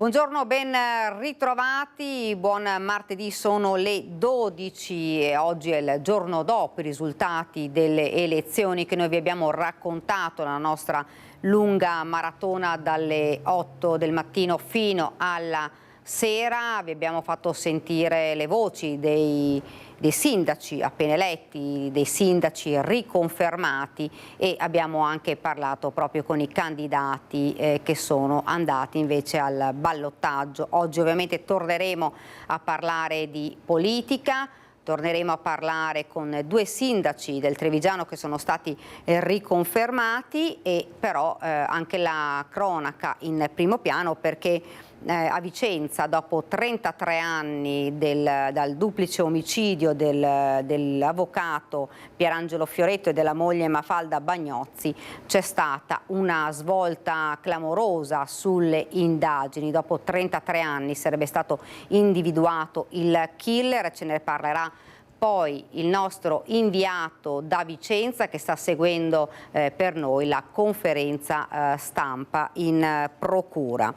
Buongiorno, ben ritrovati, buon martedì, sono le 12 e oggi è il giorno dopo i risultati delle elezioni che noi vi abbiamo raccontato nella nostra lunga maratona dalle 8 del mattino fino alla sera. Vi abbiamo fatto sentire le voci dei sindaci appena eletti, dei sindaci riconfermati e abbiamo anche parlato proprio con i candidati che sono andati invece al ballottaggio. Oggi ovviamente torneremo a parlare di politica. Torneremo a parlare con due sindaci del Trevigiano che sono stati riconfermati e però anche la cronaca in primo piano perché a Vicenza dopo 33 anni dal duplice omicidio dell'avvocato Pierangelo Fioretto e della moglie Mafalda Bagnozzi c'è stata una svolta clamorosa sulle indagini. Dopo 33 anni sarebbe stato individuato il killer, ce ne parlerà poi il nostro inviato da Vicenza che sta seguendo per noi la conferenza stampa in procura.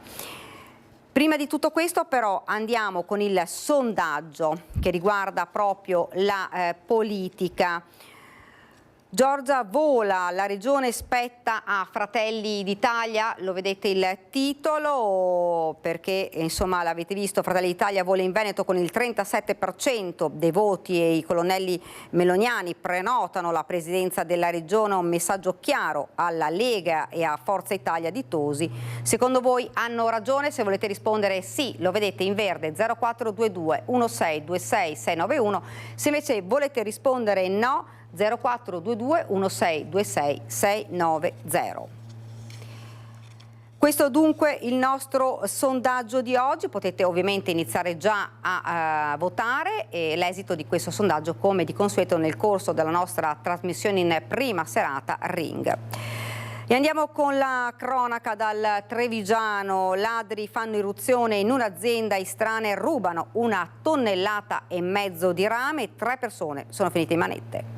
Prima di tutto questo però andiamo con il sondaggio che riguarda proprio la politica. Giorgia vola, la regione spetta a Fratelli d'Italia, lo vedete il titolo perché insomma l'avete visto, Fratelli d'Italia vola in Veneto con il 37% dei voti e i colonnelli meloniani prenotano la presidenza della regione, un messaggio chiaro alla Lega e a Forza Italia di Tosi. Secondo voi hanno ragione? Se volete rispondere sì, lo vedete in verde 0422 1626 691, se invece volete rispondere no 0422 1626 690. Questo dunque il nostro sondaggio di oggi, potete ovviamente iniziare già a votare e l'esito di questo sondaggio come di consueto nel corso della nostra trasmissione in prima serata Ring. E andiamo con la cronaca dal Trevigiano. Ladri fanno irruzione in un'azienda istrana e rubano 1,5 tonnellate di rame. 3 persone sono finite in manette.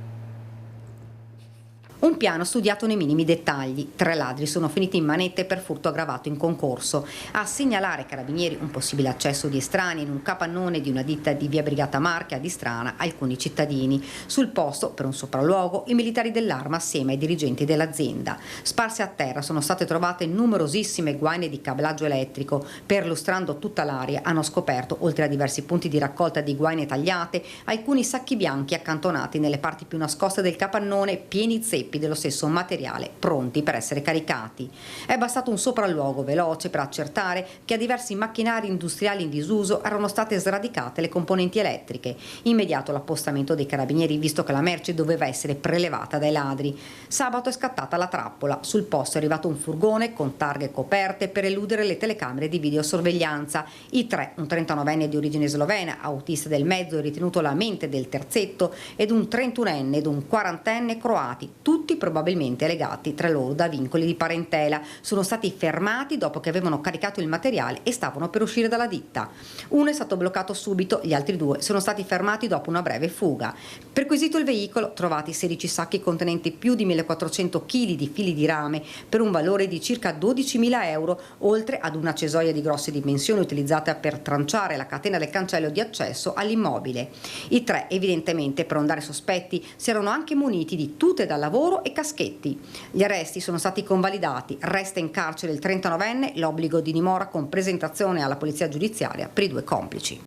Un piano studiato nei minimi dettagli. 3 ladri sono finiti in manette per furto aggravato in concorso. A segnalare ai carabinieri un possibile accesso di estranei in un capannone di una ditta di via Brigata Marche a Distrana alcuni cittadini. Sul posto, per un sopralluogo, i militari dell'arma assieme ai dirigenti dell'azienda. Sparse a terra sono state trovate numerosissime guaine di cablaggio elettrico. Perlustrando tutta l'area hanno scoperto, oltre a diversi punti di raccolta di guaine tagliate, alcuni sacchi bianchi accantonati nelle parti più nascoste del capannone pieni zeppi dello stesso materiale pronti per essere caricati. È bastato un sopralluogo veloce per accertare che a diversi macchinari industriali in disuso erano state sradicate le componenti elettriche. Immediato l'appostamento dei carabinieri visto che la merce doveva essere prelevata dai ladri. Sabato è scattata la trappola. Sul posto è arrivato un furgone con targhe coperte per eludere le telecamere di videosorveglianza. I 3, un 39enne di origine slovena, autista del mezzo e ritenuto la mente del terzetto, ed un 31enne ed un 40enne croati, tutti probabilmente legati tra loro da vincoli di parentela. Sono stati fermati dopo che avevano caricato il materiale e stavano per uscire dalla ditta. Uno è stato bloccato subito, gli altri 2 sono stati fermati dopo una breve fuga. Perquisito il veicolo, trovati 16 sacchi contenenti più di 1400 kg di fili di rame per un valore di circa 12.000 euro, oltre ad una cesoia di grosse dimensioni utilizzata per tranciare la catena del cancello di accesso all'immobile. I 3, evidentemente per non dare sospetti, si erano anche muniti di tute da lavoro e caschetti. Gli arresti sono stati convalidati. Resta in carcere il 39enne, l'obbligo di dimora con presentazione alla polizia giudiziaria per i 2 complici.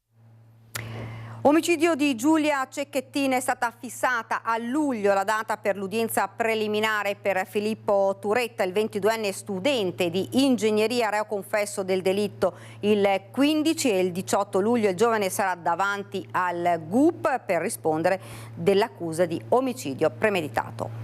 Omicidio di Giulia Cecchettin, è stata fissata a luglio la data per l'udienza preliminare per Filippo Turetta, il 22enne studente di ingegneria reo confesso del delitto. Il 15 e il 18 luglio il giovane sarà davanti al GUP per rispondere dell'accusa di omicidio premeditato.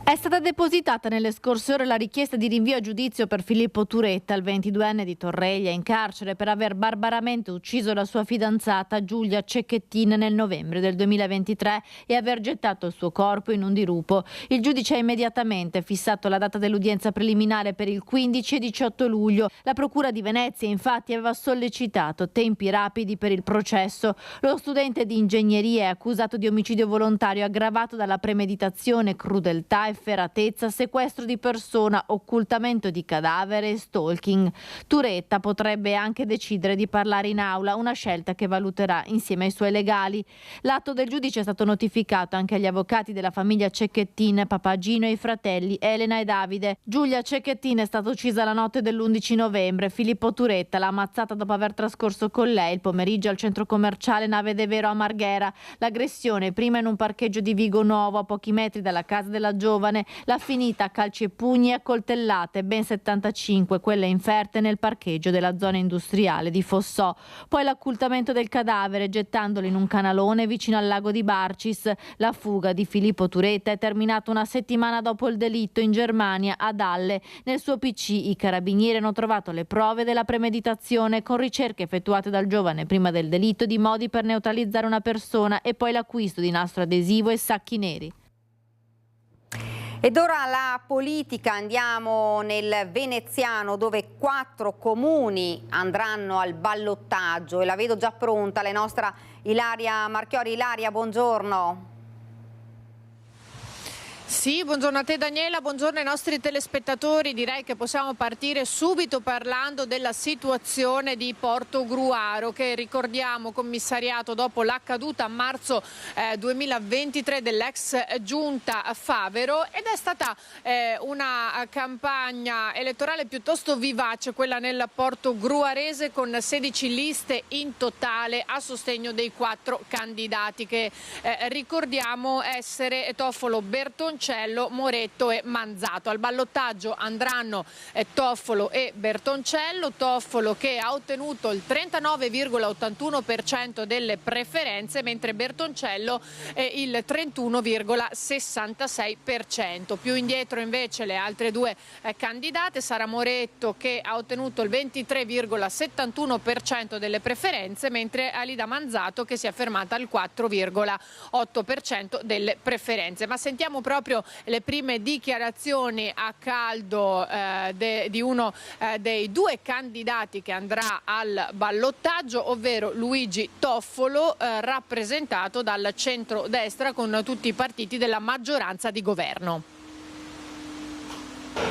È stata depositata nelle scorse ore la richiesta di rinvio a giudizio per Filippo Turetta, il 22enne di Torreglia, in carcere per aver barbaramente ucciso la sua fidanzata Giulia Cecchettin nel novembre del 2023 e aver gettato il suo corpo in un dirupo. Il giudice ha immediatamente fissato la data dell'udienza preliminare per il 15 e 18 luglio. La Procura di Venezia infatti aveva sollecitato tempi rapidi per il processo. Lo studente di ingegneria è accusato di omicidio volontario aggravato dalla premeditazione, crudeltà e efferatezza, sequestro di persona, occultamento di cadavere e stalking. Turetta potrebbe anche decidere di parlare in aula, una scelta che valuterà insieme ai suoi legali. L'atto del giudice è stato notificato anche agli avvocati della famiglia Cecchettin, Papagino e i fratelli Elena e Davide. Giulia Cecchettin è stata uccisa la notte dell'11 novembre. Filippo Turetta l'ha ammazzata dopo aver trascorso con lei il pomeriggio al centro commerciale Nave de Vero a Marghera. L'aggressione prima in un parcheggio di Vigo Nuovo, a pochi metri dalla casa della giovane, l'ha finita a calci e pugni e a coltellate, ben 75, quelle inferte nel parcheggio della zona industriale di Fossò. Poi l'occultamento del cadavere gettandolo in un canalone vicino al lago di Barcis. La fuga di Filippo Turetta è terminata una settimana dopo il delitto in Germania, ad Halle. Nel suo PC i carabinieri hanno trovato le prove della premeditazione, con ricerche effettuate dal giovane prima del delitto di modi per neutralizzare una persona e poi l'acquisto di nastro adesivo e sacchi neri. Ed ora la politica, andiamo nel veneziano dove 4 comuni andranno al ballottaggio e la vedo già pronta la nostra Ilaria Marchiori. Ilaria, buongiorno. Sì, buongiorno a te Daniela, buongiorno ai nostri telespettatori. Direi che possiamo partire subito parlando della situazione di Portogruaro, che ricordiamo commissariato dopo l'accaduta a marzo 2023 dell'ex giunta Favero, ed è stata una campagna elettorale piuttosto vivace quella nel Portogruarese, con 16 liste in totale a sostegno dei 4 candidati che ricordiamo essere Toffolo, Bertoncello, Moretto e Manzato. Al ballottaggio andranno Toffolo e Bertoncello. Toffolo che ha ottenuto il 39,81% delle preferenze, mentre Bertoncello il 31,66%. Più indietro invece le altre 2 candidate, Sara Moretto che ha ottenuto il 23,71% delle preferenze, mentre Alida Manzato che si è fermata al 4,8% delle preferenze. Ma sentiamo proprio le prime dichiarazioni a caldo di uno dei 2 candidati che andrà al ballottaggio, ovvero Luigi Toffolo, rappresentato dal centro-destra con tutti i partiti della maggioranza di governo.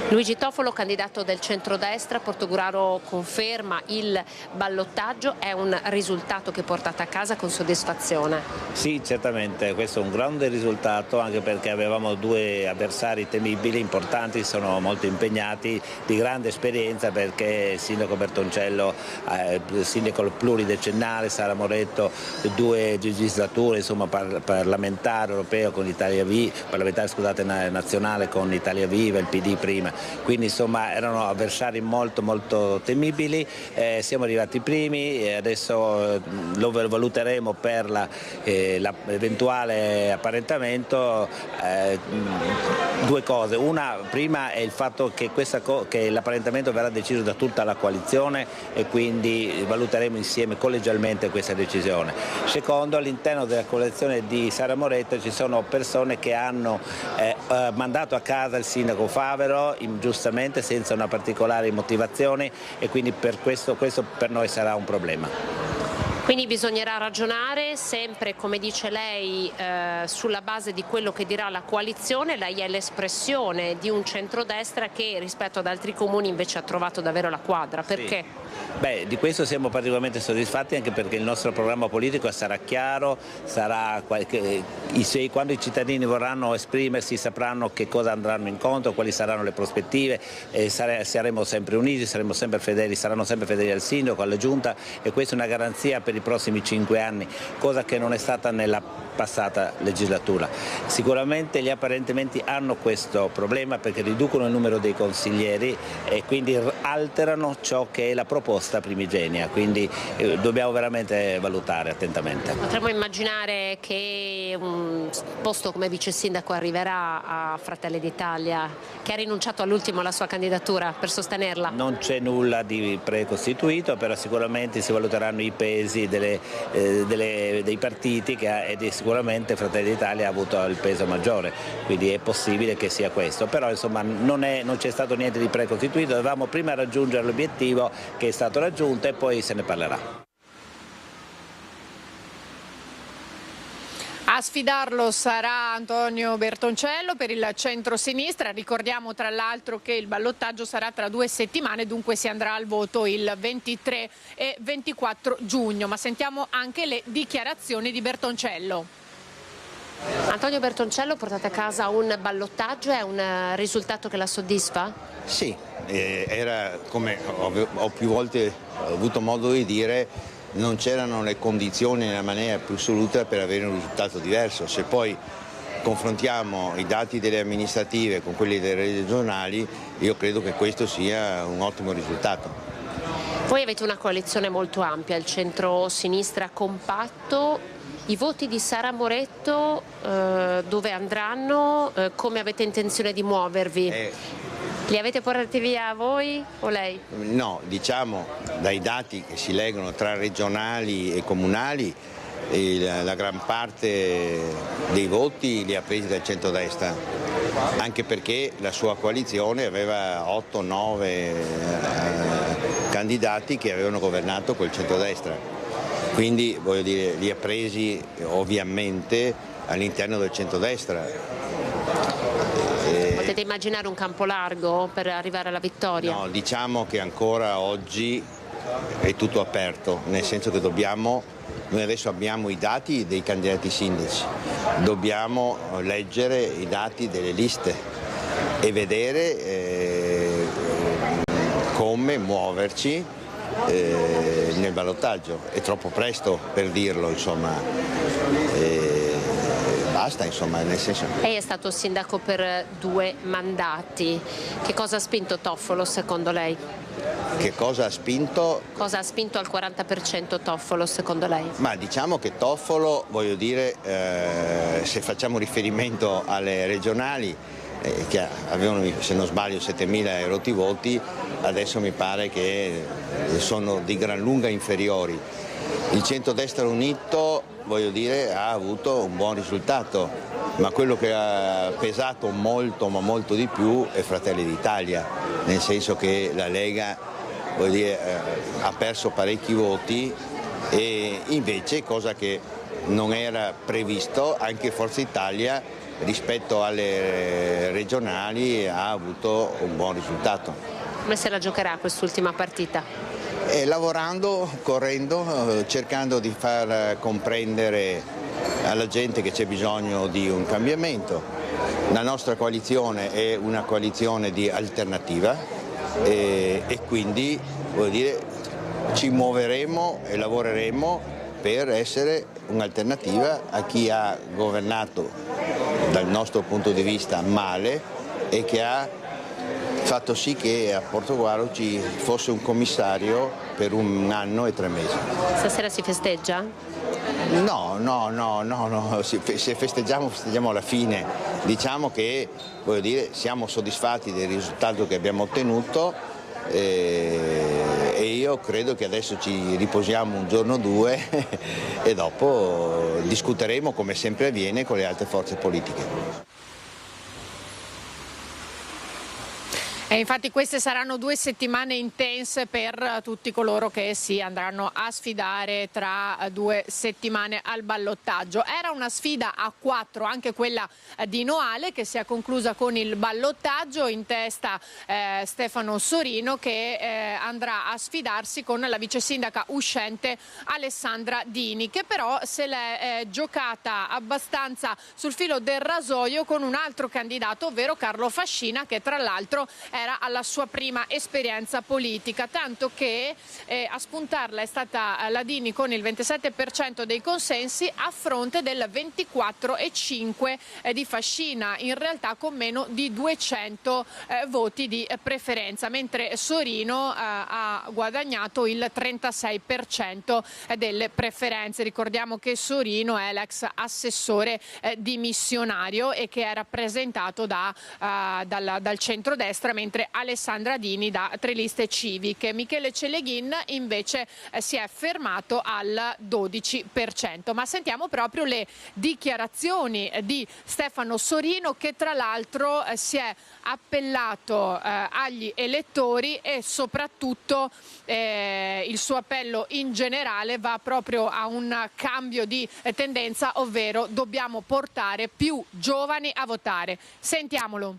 Luigi Toffolo, candidato del centrodestra, Portogruaro conferma il ballottaggio, è un risultato che portate a casa con soddisfazione? Sì, certamente, questo è un grande risultato, anche perché avevamo 2 avversari temibili, importanti, sono molto impegnati, di grande esperienza, perché il sindaco Bertoncello, sindaco pluridecennale, Sara Moretto, 2 legislature, insomma, parlamentare europeo con Italia Viva, parlamentare scusate, nazionale con Italia Viva, il PD prima. Quindi insomma erano avversari molto temibili, siamo arrivati primi e adesso lo valuteremo per l'eventuale apparentamento. 2 cose, una prima è il fatto che l'apparentamento verrà deciso da tutta la coalizione e quindi valuteremo insieme collegialmente questa decisione. Secondo, all'interno della coalizione di Sara Moretto ci sono persone che hanno mandato a casa il sindaco Favero ingiustamente, senza una particolare motivazione, e quindi per questo per noi sarà un problema. Quindi bisognerà ragionare sempre, come dice lei, sulla base di quello che dirà la coalizione. Lei è l'espressione di un centrodestra che rispetto ad altri comuni invece ha trovato davvero la quadra. Perché? Sì. Beh, di questo siamo particolarmente soddisfatti, anche perché il nostro programma politico sarà chiaro, quando i cittadini vorranno esprimersi sapranno che cosa andranno incontro, quali saranno le prospettive, saremo sempre uniti, saranno sempre fedeli al sindaco, alla giunta, e questa è una garanzia per i prossimi 5 anni, cosa che non è stata nella passata legislatura. Sicuramente gli apparentamenti hanno questo problema perché riducono il numero dei consiglieri e quindi alterano ciò che è la proposta primigenia, quindi dobbiamo veramente valutare attentamente. Potremmo immaginare che un posto come vice sindaco arriverà a Fratelli d'Italia, che ha rinunciato all'ultimo alla sua candidatura, per sostenerla? Non c'è nulla di precostituito, però sicuramente si valuteranno i pesi dei partiti e sicuramente Fratelli d'Italia ha avuto il peso maggiore, quindi è possibile che sia questo, però insomma non c'è stato niente di precostituito, dovevamo prima raggiungere l'obiettivo che è stato raggiunto e poi se ne parlerà. A sfidarlo sarà Antonio Bertoncello per il centro-sinistra. Ricordiamo tra l'altro che il ballottaggio sarà tra 2 settimane, dunque si andrà al voto il 23 e 24 giugno. Ma sentiamo anche le dichiarazioni di Bertoncello. Antonio Bertoncello, portate a casa un ballottaggio, è un risultato che la soddisfa? Sì, era, come ho più volte avuto modo di dire, non c'erano le condizioni nella maniera più assoluta per avere un risultato diverso. Se poi confrontiamo i dati delle amministrative con quelli delle regionali, io credo che questo sia un ottimo risultato. Voi avete una coalizione molto ampia, il centro-sinistra compatto. I voti di Sara Moretto dove andranno? Come avete intenzione di muovervi? Li avete portati via voi o lei? No, diciamo dai dati che si leggono tra regionali e comunali, la gran parte dei voti li ha presi dal centrodestra, anche perché la sua coalizione aveva 8-9 candidati che avevano governato col centrodestra, quindi voglio dire, li ha presi ovviamente all'interno del centrodestra. Potete immaginare un campo largo per arrivare alla vittoria? No, diciamo che ancora oggi è tutto aperto, nel senso che noi adesso abbiamo i dati dei candidati sindaci, dobbiamo leggere i dati delle liste e vedere come muoverci nel ballottaggio. È troppo presto per dirlo, insomma. Basta, insomma, nel senso. Lei è stato sindaco per 2 mandati. Che cosa ha spinto Toffolo secondo lei? Che cosa ha spinto? Cosa ha spinto al 40% Toffolo secondo lei? Ma diciamo che Toffolo, voglio dire, se facciamo riferimento alle regionali, che avevano, se non sbaglio, 7.000 erotti voti, adesso mi pare che sono di gran lunga inferiori. Il centrodestra unito, voglio dire, ha avuto un buon risultato, ma quello che ha pesato molto, ma molto di più è Fratelli d'Italia, nel senso che la Lega, voglio dire, ha perso parecchi voti e invece, cosa che non era previsto, anche Forza Italia rispetto alle regionali ha avuto un buon risultato. Come se la giocherà quest'ultima partita? Lavorando, correndo, cercando di far comprendere alla gente che c'è bisogno di un cambiamento. La nostra coalizione è una coalizione di alternativa e quindi, voglio dire, ci muoveremo e lavoreremo per essere un'alternativa a chi ha governato dal nostro punto di vista male e che ha fatto sì che a Portogruaro ci fosse un commissario per 1 anno e 3 mesi. Stasera si festeggia? No, se festeggiamo alla fine. Diciamo che, voglio dire, siamo soddisfatti del risultato che abbiamo ottenuto e io credo che adesso ci riposiamo un giorno o 2 e dopo discuteremo, come sempre avviene, con le altre forze politiche. E infatti queste saranno 2 settimane intense per tutti coloro che si andranno a sfidare tra 2 settimane al ballottaggio. Era una sfida a 4, anche quella di Noale, che si è conclusa con il ballottaggio. In testa Stefano Sorino, che andrà a sfidarsi con la vice sindaca uscente Alessandra Dini, che però se l'è giocata abbastanza sul filo del rasoio con un altro candidato, ovvero Carlo Fascina, che tra l'altro era alla sua prima esperienza politica, tanto che a spuntarla è stata la Dini con il 27% dei consensi a fronte del 24,5% di Fascina, in realtà con meno di 200 voti di preferenza, mentre Sorino ha guadagnato il 36% delle preferenze. Ricordiamo che Sorino è l'ex assessore dimissionario e che è rappresentato dal centrodestra, mentre mentre Alessandra Dini da tre liste civiche. Michele Celeghin invece si è fermato al 12%. Ma sentiamo proprio le dichiarazioni di Stefano Sorino, che tra l'altro si è appellato agli elettori e soprattutto il suo appello in generale va proprio a un cambio di tendenza, ovvero dobbiamo portare più giovani a votare. Sentiamolo.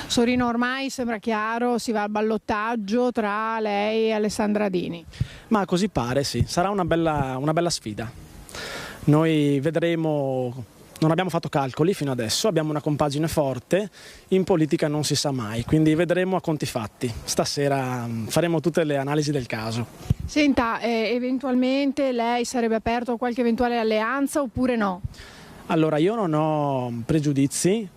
Sorino, ormai sembra chiaro, si va al ballottaggio tra lei e Alessandra Dini. Ma così pare, sì, sarà una bella sfida. Noi vedremo, non abbiamo fatto calcoli fino adesso, abbiamo una compagine forte, in politica non si sa mai, quindi vedremo a conti fatti. Stasera faremo tutte le analisi del caso. Senta, eventualmente lei sarebbe aperto a qualche eventuale alleanza oppure no? Allora, io non ho pregiudizi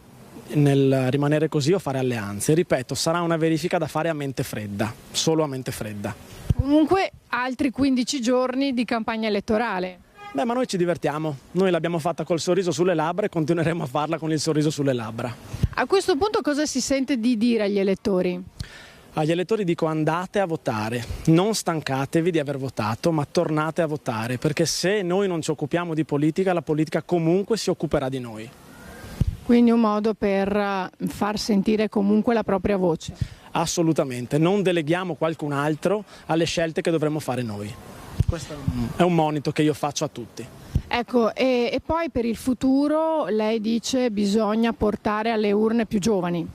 nel rimanere così o fare alleanze. Ripeto, sarà una verifica da fare a mente fredda, solo a mente fredda. Comunque altri 15 giorni di campagna elettorale. Beh, ma noi ci divertiamo. Noi l'abbiamo fatta col sorriso sulle labbra e continueremo a farla con il sorriso sulle labbra. A questo punto cosa si sente di dire agli elettori? Agli elettori dico: andate a votare, non stancatevi di aver votato, ma tornate a votare, perché se noi non ci occupiamo di politica, la politica comunque si occuperà di noi. Quindi un modo per far sentire comunque la propria voce. Assolutamente, non deleghiamo qualcun altro alle scelte che dovremmo fare noi. Questo è un monito che io faccio a tutti. Ecco, e poi per il futuro lei dice bisogna portare alle urne più giovani.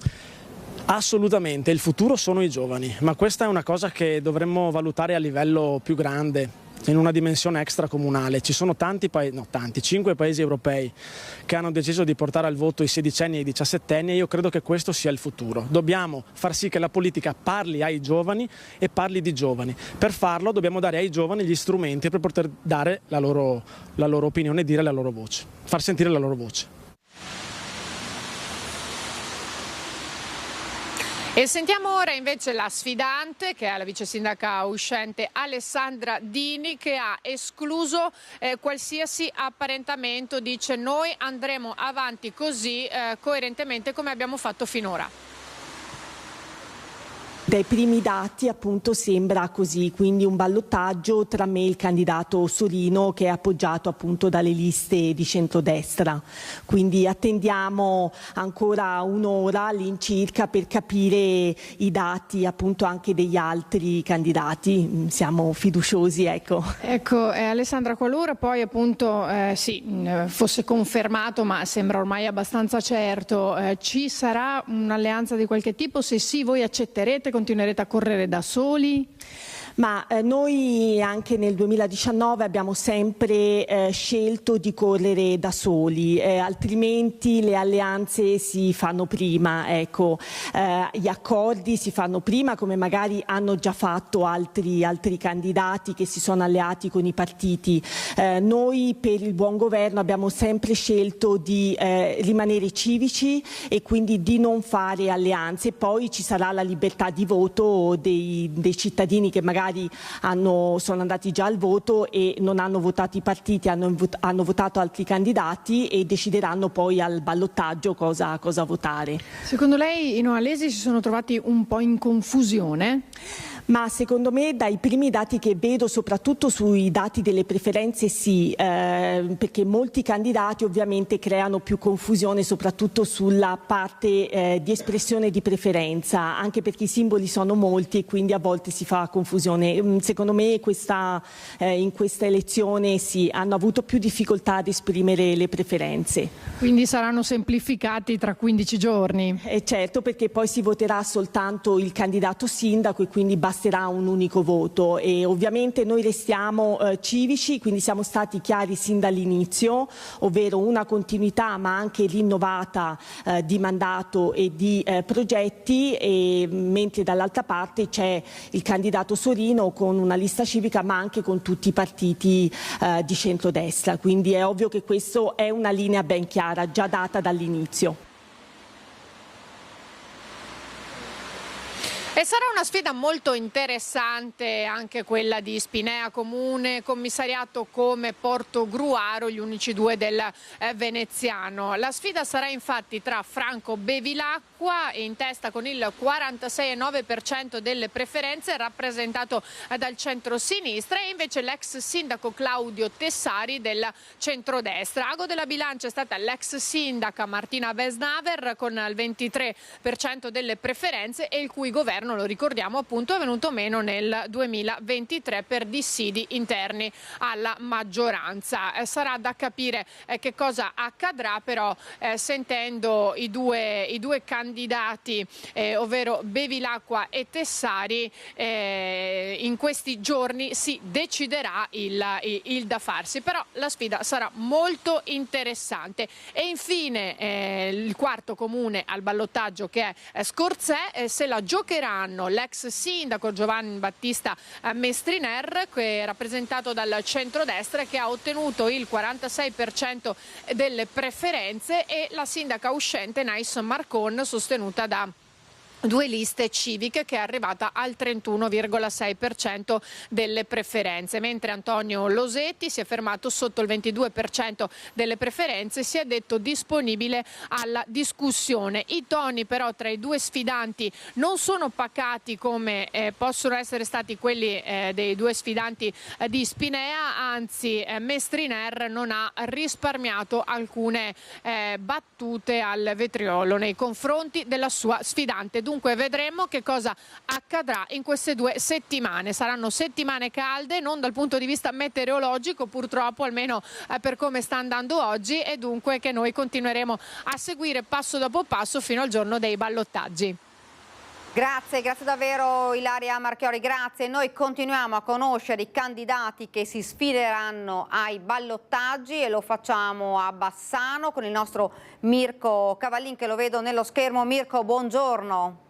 Assolutamente, il futuro sono i giovani, ma questa è una cosa che dovremmo valutare a livello più grande, in una dimensione extracomunale. Ci sono 5 paesi europei che hanno deciso di portare al voto i 16enni e i 17enni e io credo che questo sia il futuro. Dobbiamo far sì che la politica parli ai giovani e parli di giovani. Per farlo dobbiamo dare ai giovani gli strumenti per poter dare la loro opinione e dire la loro voce, far sentire la loro voce. E sentiamo ora invece la sfidante, che è la vice sindaca uscente Alessandra Dini, che ha escluso qualsiasi apparentamento. Dice: noi andremo avanti così coerentemente come abbiamo fatto finora. Dai primi dati appunto sembra così, quindi un ballottaggio tra me e il candidato Sorino, che è appoggiato appunto dalle liste di centrodestra. Quindi attendiamo ancora un'ora all'incirca per capire i dati appunto anche degli altri candidati. Siamo fiduciosi, ecco. Ecco, Alessandra, qualora poi appunto fosse confermato, ma sembra ormai abbastanza certo, ci sarà un'alleanza di qualche tipo? Se sì, voi accetterete? Continuerete a correre da soli? Ma noi anche nel 2019 abbiamo sempre scelto di correre da soli, altrimenti le alleanze si fanno prima, ecco. Gli accordi si fanno prima, come magari hanno già fatto altri candidati che si sono alleati con i partiti. Noi per il buon governo abbiamo sempre scelto di rimanere civici e quindi di non fare alleanze. Poi ci sarà la libertà di voto dei cittadini che magari sono andati già al voto e non hanno votato i partiti, hanno votato altri candidati e decideranno poi al ballottaggio cosa votare. Secondo lei i noalesi si sono trovati un po' in confusione? Ma secondo me dai primi dati che vedo, soprattutto sui dati delle preferenze sì, perché molti candidati ovviamente creano più confusione soprattutto sulla parte di espressione di preferenza, anche perché i simboli sono molti e quindi a volte si fa confusione. Secondo me in questa elezione sì, hanno avuto più difficoltà ad esprimere le preferenze. Quindi saranno semplificati tra 15 giorni? Certo, perché poi si voterà soltanto il candidato sindaco e quindi basterà un unico voto e ovviamente noi restiamo civici, quindi siamo stati chiari sin dall'inizio, ovvero una continuità ma anche rinnovata di mandato e di progetti, mentre dall'altra parte c'è il candidato Sorino con una lista civica ma anche con tutti i partiti di centrodestra, quindi è ovvio che questa è una linea ben chiara, già data dall'inizio. E sarà una sfida molto interessante anche quella di Spinea Comune, commissariato come Portogruaro, gli unici due del veneziano. La sfida sarà infatti tra Franco Bevilacqua, in testa con il 46,9% delle preferenze, rappresentato dal centro-sinistra, e invece l'ex sindaco Claudio Tessari del centrodestra. Ago della bilancia è stata l'ex sindaca Martina Vesnaver con il 23% delle preferenze, e il cui governo, lo ricordiamo appunto, è venuto meno nel 2023 per dissidi interni alla maggioranza. Sarà da capire che cosa accadrà, però sentendo i due candidati, ovvero Bevilacqua e Tessari, in questi giorni si deciderà il da farsi, però la sfida sarà molto interessante. E infine il quarto comune al ballottaggio, che è Scorzè, se la giocheranno l'ex sindaco Giovanni Battista Mestriner, che è rappresentato dal centrodestra, che ha ottenuto il 46% delle preferenze, e la sindaca uscente Nais Marcon, sostenuta da due liste civiche, che è arrivata al 31,6% delle preferenze, mentre Antonio Losetti si è fermato sotto il 22% delle preferenze, si è detto disponibile alla discussione. I toni però tra i due sfidanti non sono pacati come possono essere stati quelli dei due sfidanti di Spinea, anzi Mestriner non ha risparmiato alcune battute al vetriolo nei confronti della sua sfidante. Dunque vedremo che cosa accadrà in queste 2 settimane. Saranno settimane calde, non dal punto di vista meteorologico purtroppo, almeno per come sta andando oggi, e dunque che noi continueremo a seguire passo dopo passo fino al giorno dei ballottaggi. Grazie davvero Ilaria Marchiori, grazie. Noi continuiamo a conoscere i candidati che si sfideranno ai ballottaggi, e lo facciamo a Bassano con il nostro Mirko Cavallin, che lo vedo nello schermo. Mirko, buongiorno.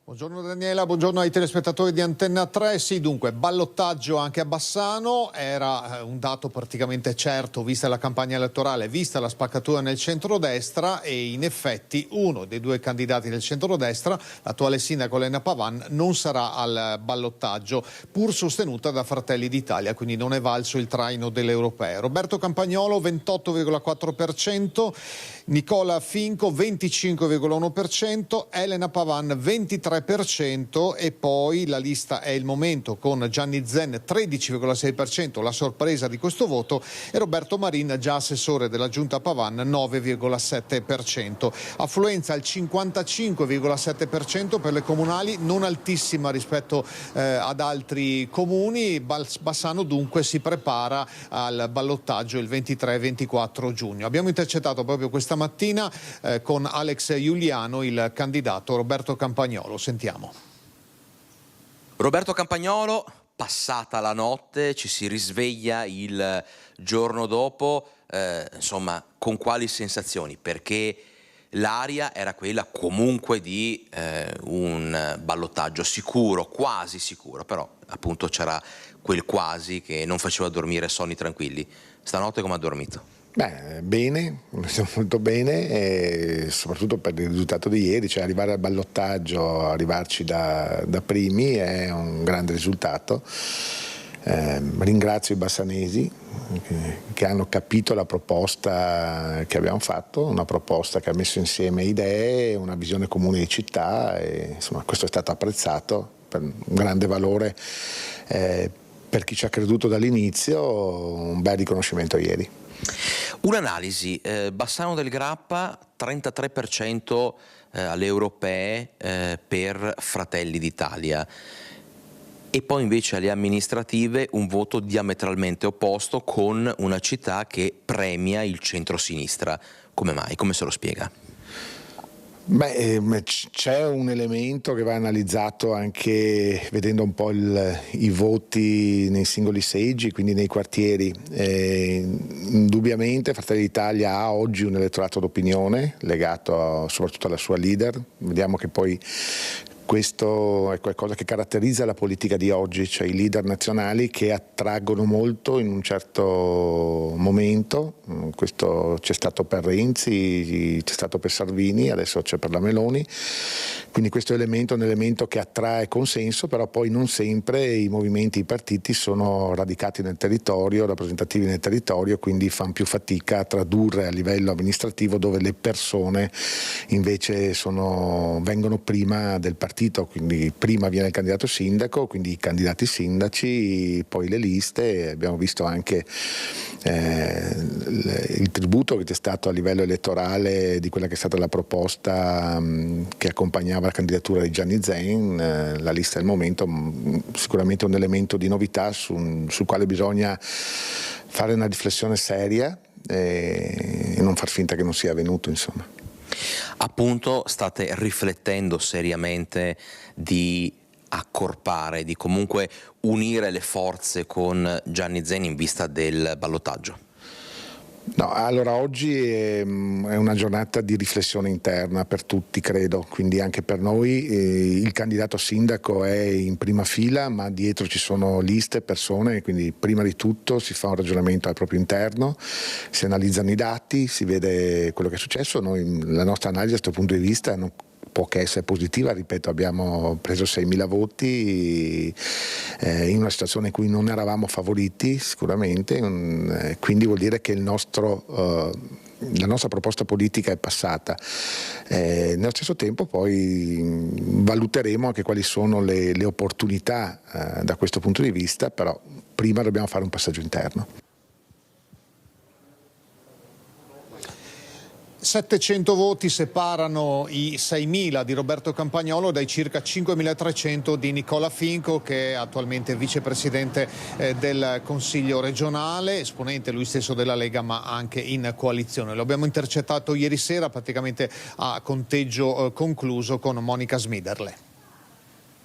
Buongiorno Daniela, buongiorno ai telespettatori di Antenna 3. Sì, dunque, ballottaggio anche a Bassano, era un dato praticamente certo vista la campagna elettorale, vista la spaccatura nel centrodestra, e in effetti uno dei due candidati del centrodestra, l'attuale sindaco Elena Pavan, non sarà al ballottaggio, pur sostenuta da Fratelli d'Italia, quindi non è valso il traino delle europee. Roberto Campagnolo 28,4%, Nicola Finco 25,1%, Elena Pavan 23%, e poi la lista È il momento con Gianni Zen 13,6%, la sorpresa di questo voto, e Roberto Marin, già assessore della giunta Pavan, 9,7%. Affluenza al 55,7% per le comunali, non altissima rispetto ad altri comuni. Bassano dunque si prepara al ballottaggio il 23-24 giugno. Abbiamo intercettato proprio questa mattina con Alex Giuliano il candidato Roberto Campagnolo. Sentiamo. Roberto Campagnolo, passata la notte, ci si risveglia il giorno dopo, insomma, con quali sensazioni? Perché l'aria era quella comunque di un ballottaggio sicuro, quasi sicuro, però appunto c'era quel quasi che non faceva dormire sonni tranquilli. Stanotte come ha dormito? Beh, bene, molto bene, e soprattutto per il risultato di ieri, cioè arrivare al ballottaggio, arrivarci da primi è un grande risultato. Ringrazio i bassanesi che hanno capito la proposta che abbiamo fatto, una proposta che ha messo insieme idee, una visione comune di città, e insomma questo è stato apprezzato, per un grande valore per chi ci ha creduto dall'inizio, un bel riconoscimento ieri. Un'analisi, Bassano del Grappa 33% alle europee per Fratelli d'Italia, e poi invece alle amministrative un voto diametralmente opposto, con una città che premia il centro-sinistra. Come mai? Come se lo spiega? Beh, c'è un elemento che va analizzato anche vedendo un po' i voti nei singoli seggi, quindi nei quartieri. Indubbiamente Fratelli d'Italia ha oggi un elettorato d'opinione legato soprattutto alla sua leader. Vediamo che poi Questo è qualcosa che caratterizza la politica di oggi, cioè i leader nazionali che attraggono molto in un certo momento. Questo c'è stato per Renzi, c'è stato per Salvini, adesso c'è per la Meloni. Quindi questo elemento è un elemento che attrae consenso, però poi non sempre i movimenti, i partiti sono radicati nel territorio, rappresentativi nel territorio, quindi fanno più fatica a tradurre a livello amministrativo, dove le persone invece vengono prima del partito, quindi prima viene il candidato sindaco, quindi i candidati sindaci, poi le liste. Abbiamo visto anche il tributo che c'è stato a livello elettorale di quella che è stata la proposta che accompagnava la candidatura di Gianni Zen, la lista del momento, sicuramente un elemento di novità sul quale bisogna fare una riflessione seria e non far finta che non sia avvenuto, insomma. Appunto, state riflettendo seriamente di accorpare, di comunque unire le forze con Gianni Zen in vista del ballottaggio? No, allora oggi è una giornata di riflessione interna per tutti, credo, quindi anche per noi. Il candidato sindaco è in prima fila, ma dietro ci sono liste, persone, quindi prima di tutto si fa un ragionamento al proprio interno, si analizzano i dati, si vede quello che è successo. La nostra analisi da questo punto di vista non può che essere positiva, ripeto, abbiamo preso 6.000 voti in una situazione in cui non eravamo favoriti sicuramente, quindi vuol dire che la nostra proposta politica è passata. Nello stesso tempo poi valuteremo anche quali sono le opportunità da questo punto di vista, però prima dobbiamo fare un passaggio interno. 700 voti separano i 6.000 di Roberto Campagnolo dai circa 5.300 di Nicola Finco, che è attualmente vicepresidente del Consiglio regionale, esponente lui stesso della Lega ma anche in coalizione. Lo abbiamo intercettato ieri sera praticamente a conteggio concluso con Monica Smiderle.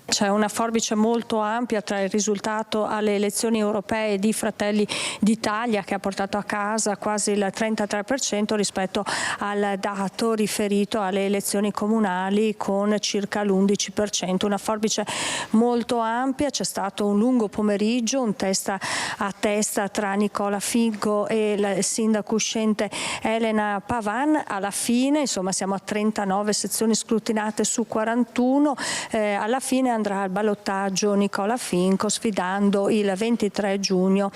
C'è una forbice molto ampia tra il risultato alle elezioni europee di Fratelli d'Italia, che ha portato a casa quasi il 33% rispetto al dato riferito alle elezioni comunali con circa l'11%. Una forbice molto ampia, c'è stato un lungo pomeriggio, un testa a testa tra Nicola Finco e il sindaco uscente Elena Pavan. Alla fine, insomma, siamo a 39 sezioni scrutinate su 41, alla fine andrà al ballottaggio Nicola Finco sfidando il 23 giugno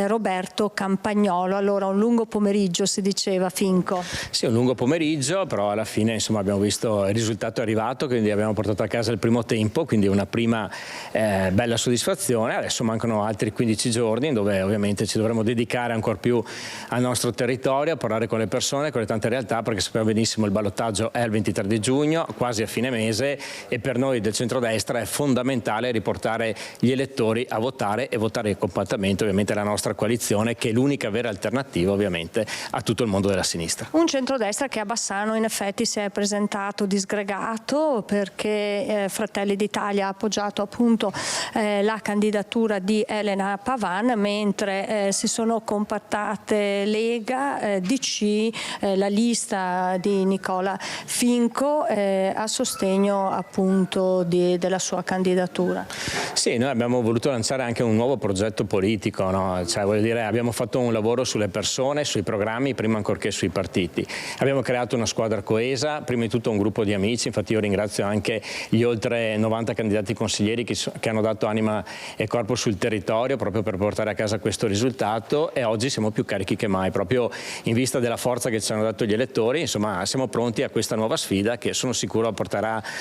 Roberto Campagnolo. Allora un lungo pomeriggio, si diceva, Finco. Sì, un lungo pomeriggio, però alla fine insomma abbiamo visto il risultato arrivato, quindi abbiamo portato a casa il primo tempo, quindi una prima bella soddisfazione. Adesso mancano altri 15 giorni dove ovviamente ci dovremo dedicare ancora più al nostro territorio, a parlare con le persone, con le tante realtà, perché sappiamo benissimo il ballottaggio è il 23 di giugno, quasi a fine mese, e per noi del centrodestra è fondamentale riportare gli elettori a votare e votare compattamente ovviamente la nostra coalizione, che è l'unica vera alternativa ovviamente a tutto il mondo della sinistra. Un centrodestra che a Bassano in effetti si è presentato disgregato, perché Fratelli d'Italia ha appoggiato appunto la candidatura di Elena Pavan, mentre si sono compattate Lega, DC, la lista di Nicola Finco a sostegno appunto della sua candidatura. Sì, noi abbiamo voluto lanciare anche un nuovo progetto politico, no? Cioè, voglio dire, abbiamo fatto un lavoro sulle persone, sui programmi, prima ancorché sui partiti. Abbiamo creato una squadra coesa, prima di tutto un gruppo di amici, infatti io ringrazio anche gli oltre 90 candidati consiglieri che hanno dato anima e corpo sul territorio proprio per portare a casa questo risultato, e oggi siamo più carichi che mai, proprio in vista della forza che ci hanno dato gli elettori. Insomma, siamo pronti a questa nuova sfida che sono sicuro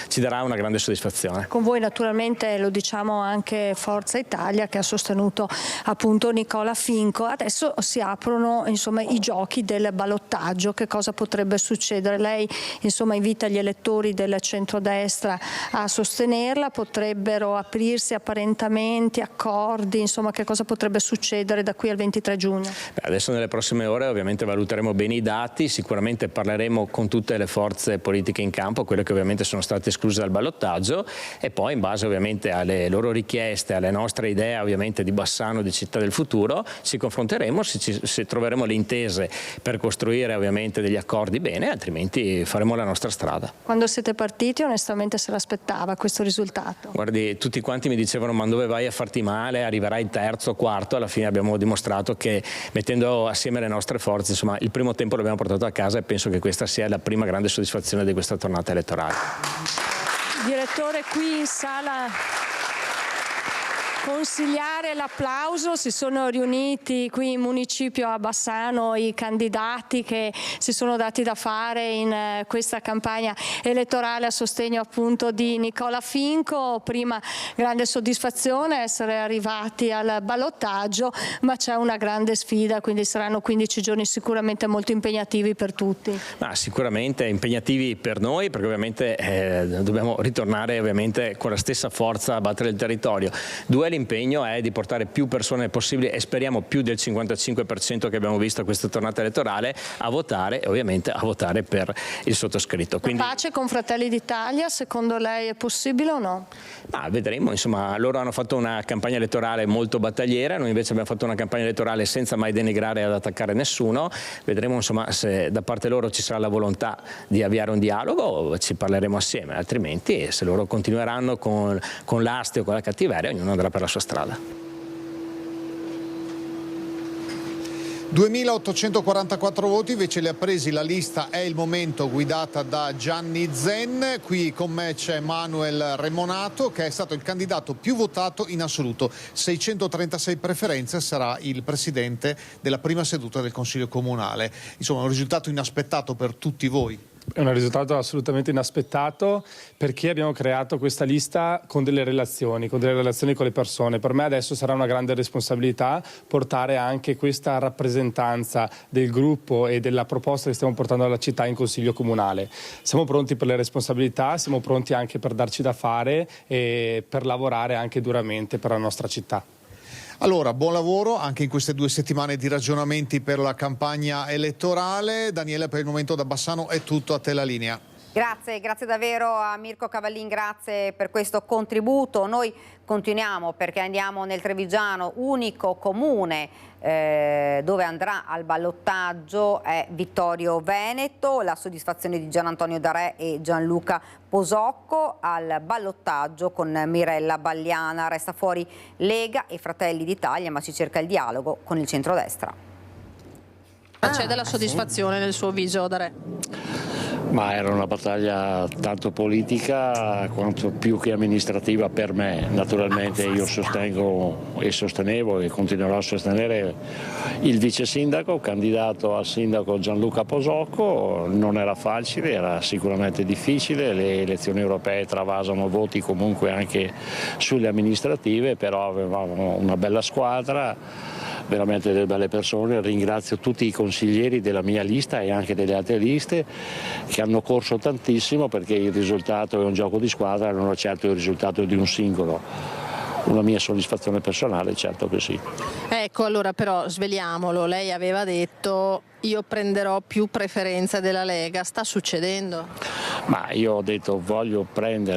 ci darà una grande soddisfazione. Con voi naturalmente lo diciamo anche Forza Italia, che ha sostenuto appunto Nicola Finco. Adesso si aprono insomma i giochi del ballottaggio. Che cosa potrebbe succedere? Lei insomma invita gli elettori del centrodestra a sostenerla, potrebbero aprirsi apparentamenti, accordi, insomma che cosa potrebbe succedere da qui al 23 giugno? Adesso nelle prossime ore ovviamente valuteremo bene i dati, sicuramente parleremo con tutte le forze politiche in campo, quelle che ovviamente sono state escluse dal ballottaggio, e poi noi, in base ovviamente alle loro richieste, alle nostre idee ovviamente di Bassano, di città del futuro, ci confronteremo, se troveremo le intese per costruire ovviamente degli accordi bene, altrimenti faremo la nostra strada. Quando siete partiti onestamente se l'aspettava questo risultato? Guardi, tutti quanti mi dicevano ma dove vai a farti male, arriverai terzo, quarto, alla fine abbiamo dimostrato che mettendo assieme le nostre forze, insomma, il primo tempo l'abbiamo portato a casa e penso che questa sia la prima grande soddisfazione di questa tornata elettorale. Direttore, qui in sala consigliare l'applauso, si sono riuniti qui in municipio a Bassano i candidati che si sono dati da fare in questa campagna elettorale a sostegno appunto di Nicola Finco. Prima grande soddisfazione essere arrivati al ballottaggio, ma c'è una grande sfida, quindi saranno 15 giorni sicuramente molto impegnativi per tutti. Ma sicuramente impegnativi per noi, perché ovviamente dobbiamo ritornare ovviamente con la stessa forza a battere il territorio. L'impegno è di portare più persone possibili e speriamo più del 55% che abbiamo visto a questa tornata elettorale a votare, ovviamente a votare per il sottoscritto. Quindi, la pace con Fratelli d'Italia secondo lei è possibile o no? Vedremo, insomma, loro hanno fatto una campagna elettorale molto battagliera, noi invece abbiamo fatto una campagna elettorale senza mai denigrare ad attaccare nessuno. Vedremo insomma se da parte loro ci sarà la volontà di avviare un dialogo, ci parleremo assieme, altrimenti se loro continueranno con l'astio, con la cattiveria, ognuno andrà per la sua strada. 2.844 voti invece li ha presi la lista È il momento guidata da Gianni Zen. Qui con me c'è Manuel Remonato che è stato il candidato più votato in assoluto, 636 preferenze, sarà il presidente della prima seduta del Consiglio Comunale. Insomma un risultato inaspettato per tutti voi. È un risultato assolutamente inaspettato perché abbiamo creato questa lista con delle relazioni con le persone. Per me adesso sarà una grande responsabilità portare anche questa rappresentanza del gruppo e della proposta che stiamo portando alla città in Consiglio Comunale. Siamo pronti per le responsabilità, siamo pronti anche per darci da fare e per lavorare anche duramente per la nostra città. Allora, buon lavoro anche in queste 2 settimane di ragionamenti per la campagna elettorale. Daniele, per il momento da Bassano è tutto, a te la linea. Grazie davvero a Mirko Cavallin, grazie per questo contributo. Noi continuiamo perché andiamo nel Trevigiano, unico comune dove andrà al ballottaggio è Vittorio Veneto. La soddisfazione di Gian Antonio Darè e Gianluca Posocco al ballottaggio con Mirella Balliana. Resta fuori Lega e Fratelli d'Italia, ma si cerca il dialogo con il centrodestra. C'è della soddisfazione nel suo viso, Darè? Ma era una battaglia tanto politica quanto più che amministrativa per me. Naturalmente io sostengo e sostenevo e continuerò a sostenere il vice sindaco, candidato a sindaco Gianluca Posocco. Non era facile, era sicuramente difficile, le elezioni europee travasano voti comunque anche sulle amministrative, però avevamo una bella squadra, veramente delle belle persone. Ringrazio tutti i consiglieri della mia lista e anche delle altre liste che hanno corso tantissimo, perché il risultato è un gioco di squadra, non è certo il risultato di un singolo. Una mia soddisfazione personale, certo che sì. Ecco, allora però sveliamolo, lei aveva detto io prenderò più preferenza della Lega, sta succedendo? Ma io ho detto voglio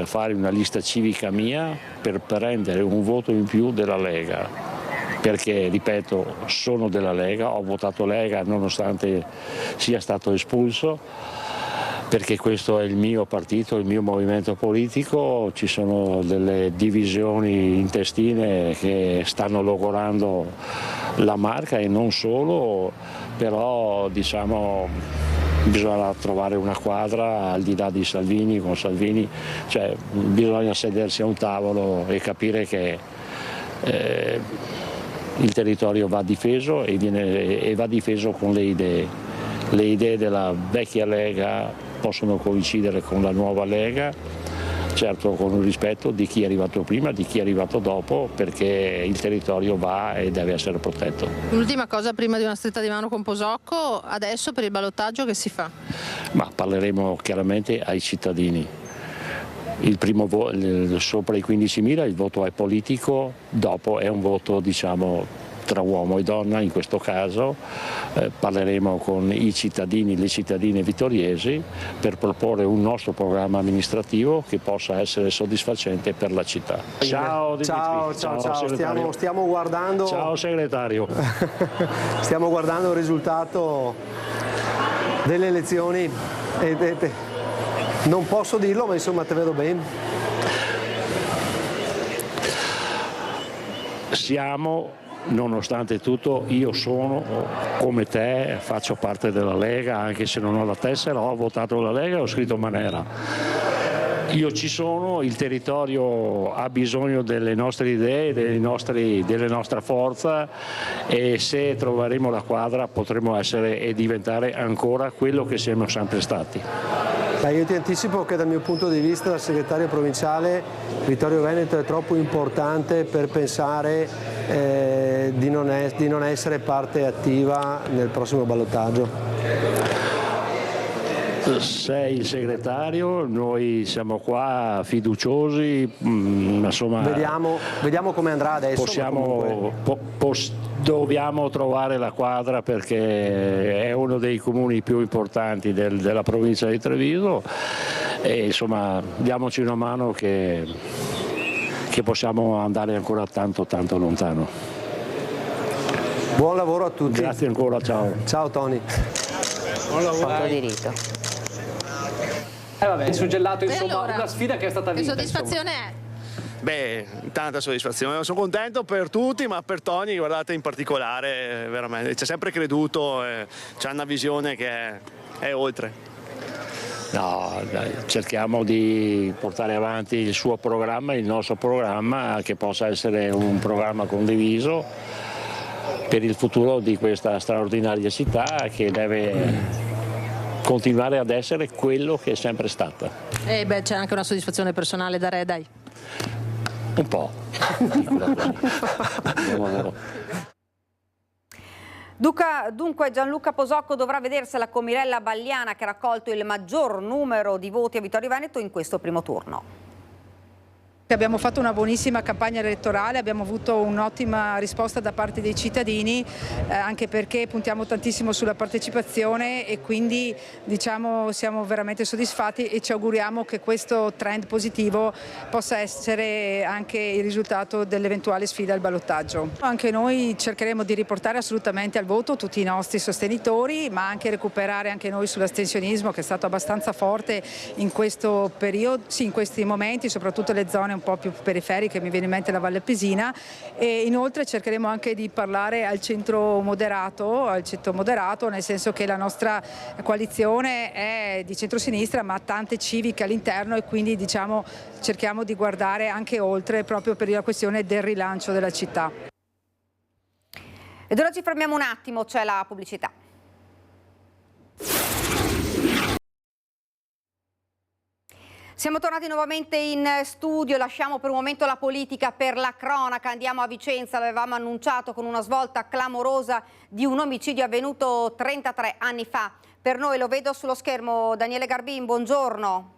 fare una lista civica mia per prendere un voto in più della Lega. Perché, ripeto, sono della Lega, ho votato Lega nonostante sia stato espulso, perché questo è il mio partito, il mio movimento politico. Ci sono delle divisioni intestine che stanno logorando la Marca e non solo, però diciamo bisogna trovare una quadra al di là di Salvini, con Salvini, cioè bisogna sedersi a un tavolo e capire che il territorio va difeso e va difeso con le idee. Le idee della vecchia Lega possono coincidere con la nuova Lega, certo con il rispetto di chi è arrivato prima, di chi è arrivato dopo, perché il territorio va e deve essere protetto. L'ultima cosa prima di una stretta di mano con Posocco, adesso per il ballottaggio che si fa? Ma parleremo chiaramente ai cittadini. Il primo sopra i 15.000 il voto è politico, dopo è un voto diciamo tra uomo e donna in questo caso, parleremo con i cittadini e le cittadine vittoriesi per proporre un nostro programma amministrativo che possa essere soddisfacente per la città. Ciao Dimitri. Ciao. Stiamo guardando. Ciao segretario. Stiamo guardando il risultato delle elezioni e non posso dirlo, ma insomma te vedo bene. Nonostante tutto, io sono come te, faccio parte della Lega, anche se non ho la tessera, ho votato la Lega e ho scritto Manera. Io ci sono, il territorio ha bisogno delle nostre idee, della nostra forza, e se troveremo la quadra potremo essere e diventare ancora quello che siamo sempre stati. Io ti anticipo che dal mio punto di vista da segretario provinciale Vittorio Veneto è troppo importante per pensare di non essere parte attiva nel prossimo ballottaggio. Sei il segretario, noi siamo qua fiduciosi, insomma, vediamo come andrà adesso. Dobbiamo trovare la quadra perché è uno dei comuni più importanti della provincia di Treviso e insomma diamoci una mano che possiamo andare ancora tanto lontano. Buon lavoro a tutti. Grazie ancora, ciao. Ciao Tony. Buon lavoro. Diritto. Vabbè, il suggellato, insomma, allora, una sfida che è stata vinta. Che soddisfazione insomma. è? Beh, tanta soddisfazione, sono contento per tutti, ma per Tony, guardate, in particolare, veramente, ci ha sempre creduto, c'ha una visione che è oltre. No, dai, cerchiamo di portare avanti il suo programma, il nostro programma, che possa essere un programma condiviso per il futuro di questa straordinaria città che deve continuare ad essere quello che è sempre stata. C'è anche una soddisfazione personale da re, dai. Un po'. Dunque Gianluca Posocco dovrà vedersi la Comirella Balliana che ha raccolto il maggior numero di voti a Vittorio Veneto in questo primo turno. Abbiamo fatto una buonissima campagna elettorale, abbiamo avuto un'ottima risposta da parte dei cittadini, anche perché puntiamo tantissimo sulla partecipazione e quindi siamo veramente soddisfatti e ci auguriamo che questo trend positivo possa essere anche il risultato dell'eventuale sfida al ballottaggio. Anche noi cercheremo di riportare assolutamente al voto tutti i nostri sostenitori, ma anche recuperare anche noi sull'astensionismo che è stato abbastanza forte in questo periodo, in questi momenti, soprattutto le zone un po' più periferiche, mi viene in mente la Valle Pesina, e inoltre cercheremo anche di parlare al centro moderato, nel senso che la nostra coalizione è di centrosinistra ma ha tante civiche all'interno e quindi cerchiamo di guardare anche oltre proprio per la questione del rilancio della città. Ed ora ci fermiamo un attimo, c'è la pubblicità. Siamo tornati nuovamente in studio, lasciamo per un momento la politica per la cronaca, andiamo a Vicenza, l'avevamo annunciato con una svolta clamorosa di un omicidio avvenuto 33 anni fa. Per noi, lo vedo sullo schermo, Daniele Garbin, buongiorno.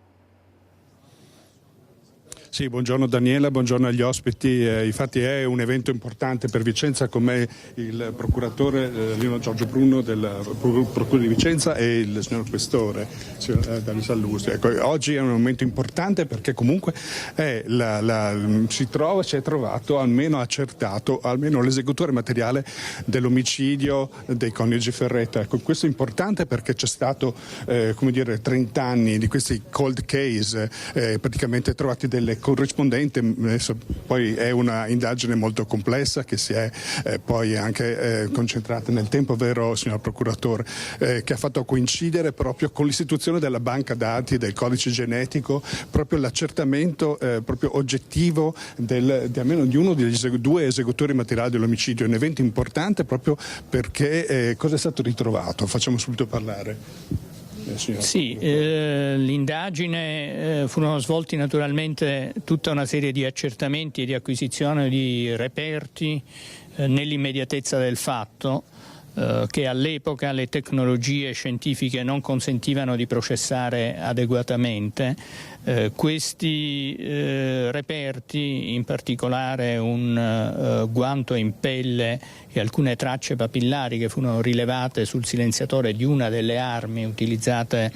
Sì, buongiorno Daniela, buongiorno agli ospiti. Infatti è un evento importante per Vicenza, con me il procuratore Lino Giorgio Bruno della Procura di Vicenza e il signor Questore, signor Davide Sallusti. Ecco, oggi è un momento importante perché comunque si è trovato, almeno accertato, almeno l'esecutore materiale dell'omicidio dei coniugi Ferretta. Ecco, questo è importante perché c'è stato 30 anni di questi cold case, praticamente trovati delle corrispondente, poi è una indagine molto complessa che si è poi anche concentrata nel tempo, vero signor procuratore, che ha fatto coincidere proprio con l'istituzione della banca dati del codice genetico proprio l'accertamento proprio oggettivo di almeno di uno degli due esecutori materiali dell'omicidio. È un evento importante proprio perché cosa è stato ritrovato? Facciamo subito parlare. Sì, l'indagine furono svolti naturalmente tutta una serie di accertamenti e di acquisizione di reperti nell'immediatezza del fatto. che all'epoca le tecnologie scientifiche non consentivano di processare adeguatamente. Questi reperti, in particolare un guanto in pelle e alcune tracce papillari che furono rilevate sul silenziatore di una delle armi utilizzate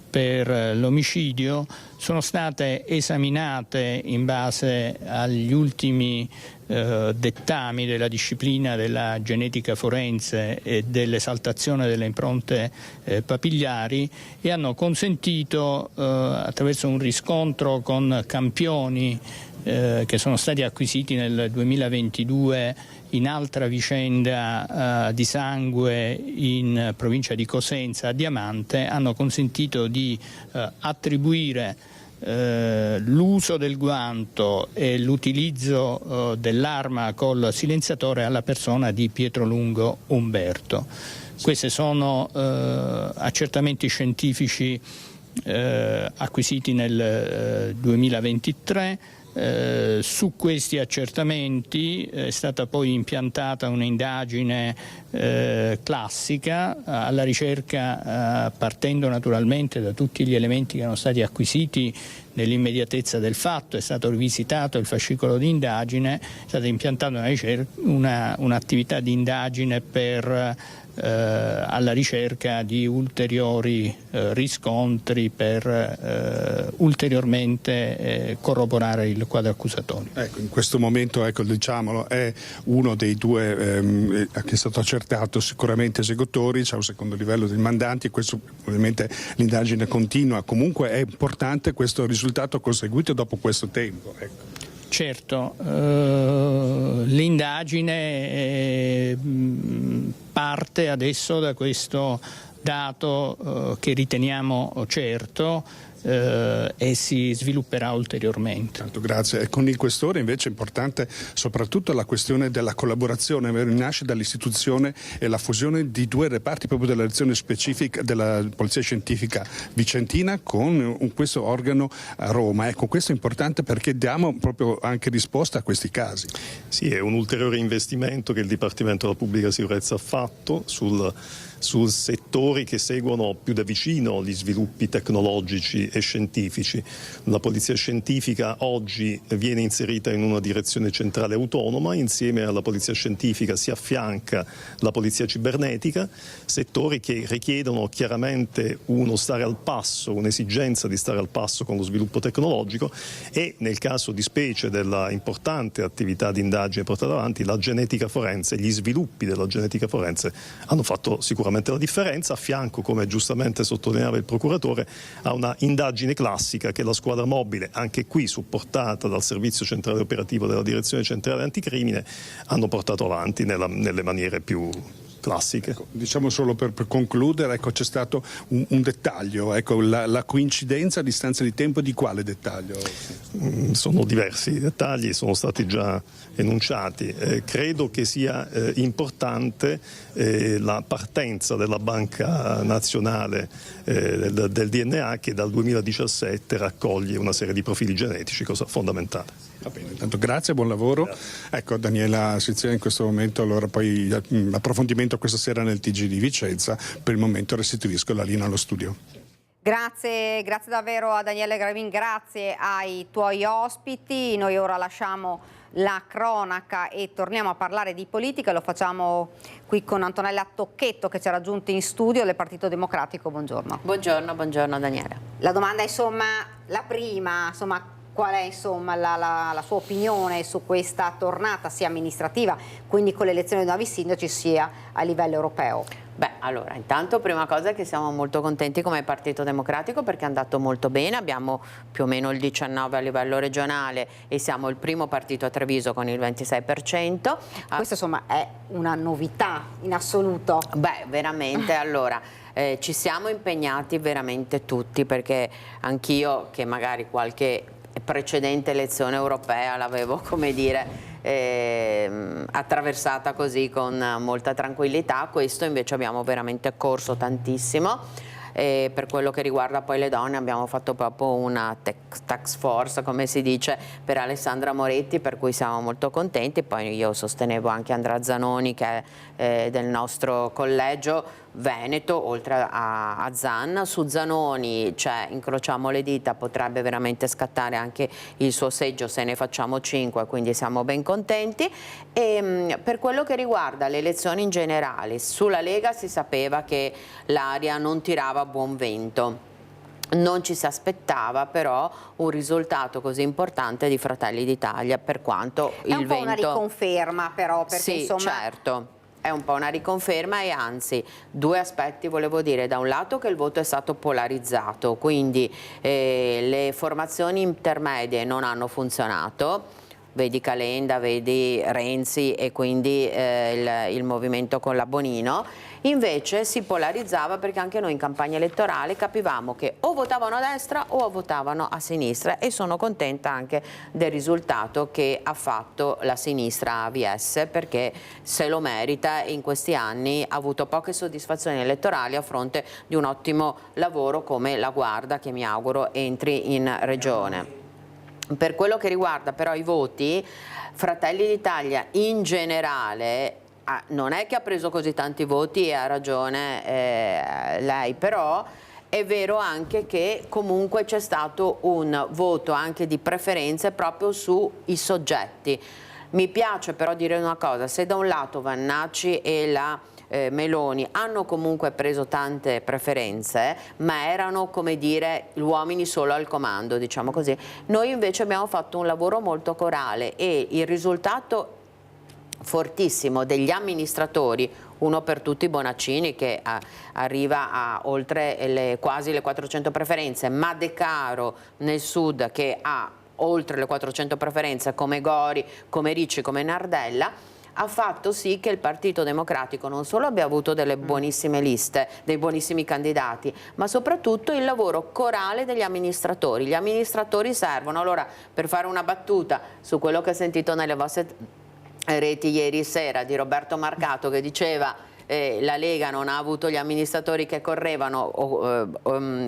per l'omicidio, sono state esaminate in base agli ultimi dettami della disciplina della genetica forense e dell'esaltazione delle impronte papillari, e hanno consentito, attraverso un riscontro con campioni che sono stati acquisiti nel 2022 in altra vicenda di sangue in provincia di Cosenza a Diamante, hanno consentito di attribuire l'uso del guanto e l'utilizzo dell'arma col silenziatore alla persona di Pietrolungo Umberto. Questi sono accertamenti scientifici acquisiti nel 2023. Su questi accertamenti è stata poi impiantata un'indagine classica alla ricerca, partendo naturalmente da tutti gli elementi che erano stati acquisiti nell'immediatezza del fatto. È stato rivisitato il fascicolo di indagine, è stata impiantata un'attività di indagine alla ricerca di ulteriori riscontri per ulteriormente corroborare il quadro accusatorio. Ecco, in questo momento, diciamolo, è uno dei due che è stato accertato sicuramente esecutori, c'è un secondo livello dei mandanti, e questo ovviamente l'indagine continua. Comunque è importante questo risultato conseguito dopo questo tempo. Ecco. Certo, l'indagine parte adesso da questo dato che riteniamo certo e si svilupperà ulteriormente. Tanto grazie. E con il Questore invece è importante soprattutto la questione della collaborazione, nasce dall'istituzione e la fusione di due reparti proprio della lezione specifica della Polizia Scientifica Vicentina con questo organo a Roma. Ecco, questo è importante perché diamo proprio anche risposta a questi casi. Sì, è un ulteriore investimento che il Dipartimento della Pubblica Sicurezza ha fatto sul settori che seguono più da vicino gli sviluppi tecnologici e scientifici. La Polizia Scientifica oggi viene inserita in una direzione centrale autonoma, insieme alla Polizia Scientifica si affianca la Polizia Cibernetica, settori che richiedono chiaramente uno stare al passo, un'esigenza di stare al passo con lo sviluppo tecnologico, e nel caso di specie della importante attività di indagine portata avanti, la genetica forense, gli sviluppi della genetica forense hanno fatto sicuramente la differenza, a fianco, come giustamente sottolineava il procuratore, a una indagine classica che la squadra mobile, anche qui supportata dal servizio centrale operativo della direzione centrale anticrimine, hanno portato avanti nelle maniere più classiche. Ecco, diciamo solo per concludere, c'è stato un dettaglio, la coincidenza a distanza di tempo di quale dettaglio? Sono diversi i dettagli, sono stati già enunciati. Credo che sia importante la partenza della Banca Nazionale del DNA, che dal 2017 raccoglie una serie di profili genetici, cosa fondamentale. Va bene, intanto grazie, buon lavoro. Grazie. Ecco, Daniela Siziani in questo momento, allora poi approfondimento questa sera nel TG di Vicenza. Per il momento restituisco la linea allo studio. Grazie davvero a Daniele Gravin, grazie ai tuoi ospiti. Noi ora lasciamo la cronaca e torniamo a parlare di politica. Lo facciamo qui con Antonella Tocchetto, che ci ha raggiunto in studio del Partito Democratico. Buongiorno. Buongiorno Daniela. La domanda è la prima, qual è la sua opinione su questa tornata sia amministrativa, quindi con l'elezione di nuovi sindaci, sia a livello europeo? Beh, allora, intanto prima cosa è che siamo molto contenti come Partito Democratico perché è andato molto bene, abbiamo più o meno il 19% a livello regionale e siamo il primo partito a Treviso con il 26%. Questa è una novità in assoluto. Beh, veramente, allora... ci siamo impegnati veramente tutti, perché anch'io, che magari qualche precedente elezione europea l'avevo, attraversata così con molta tranquillità, questo invece abbiamo veramente corso tantissimo. e per quello che riguarda poi le donne abbiamo fatto proprio una task force, come si dice, per Alessandra Moretti, per cui siamo molto contenti. Poi io sostenevo anche Andrea Zanoni, che è del nostro collegio veneto, oltre a Zan. Su Zanoni, cioè, incrociamo le dita, potrebbe veramente scattare anche il suo seggio se ne facciamo 5, quindi siamo ben contenti. E per quello che riguarda le elezioni in generale, sulla Lega si sapeva che l'aria non tirava buon vento. Non ci si aspettava però un risultato così importante di Fratelli d'Italia, per quanto il vento... È un po' una riconferma però, perché sì, insomma... certo. È un po' una riconferma e anzi due aspetti volevo dire: da un lato che il voto è stato polarizzato, quindi le formazioni intermedie non hanno funzionato, vedi Calenda, vedi Renzi e quindi il movimento con la Bonino. Invece si polarizzava perché anche noi in campagna elettorale capivamo che o votavano a destra o votavano a sinistra, e sono contenta anche del risultato che ha fatto la sinistra AVS, perché se lo merita e in questi anni ha avuto poche soddisfazioni elettorali a fronte di un ottimo lavoro come la Guarda, che mi auguro entri in regione. Per quello che riguarda però i voti, Fratelli d'Italia in generale non è che ha preso così tanti voti, e ha ragione lei, però è vero anche che comunque c'è stato un voto anche di preferenze proprio sui soggetti. Mi piace però dire una cosa: se da un lato Vannacci e la Meloni hanno comunque preso tante preferenze, ma erano, come dire, gli uomini solo al comando, diciamo così, noi invece abbiamo fatto un lavoro molto corale e il risultato fortissimo degli amministratori, uno per tutti Bonaccini, che arriva a oltre quasi le 400 preferenze, ma De Caro nel sud che ha oltre le 400 preferenze, come Gori, come Ricci, come Nardella, ha fatto sì che il Partito Democratico non solo abbia avuto delle buonissime liste, dei buonissimi candidati, ma soprattutto il lavoro corale degli amministratori. Gli amministratori servono. Allora, per fare una battuta su quello che ho sentito nelle vostre reti ieri sera di Roberto Marcato, che diceva la Lega non ha avuto gli amministratori che correvano,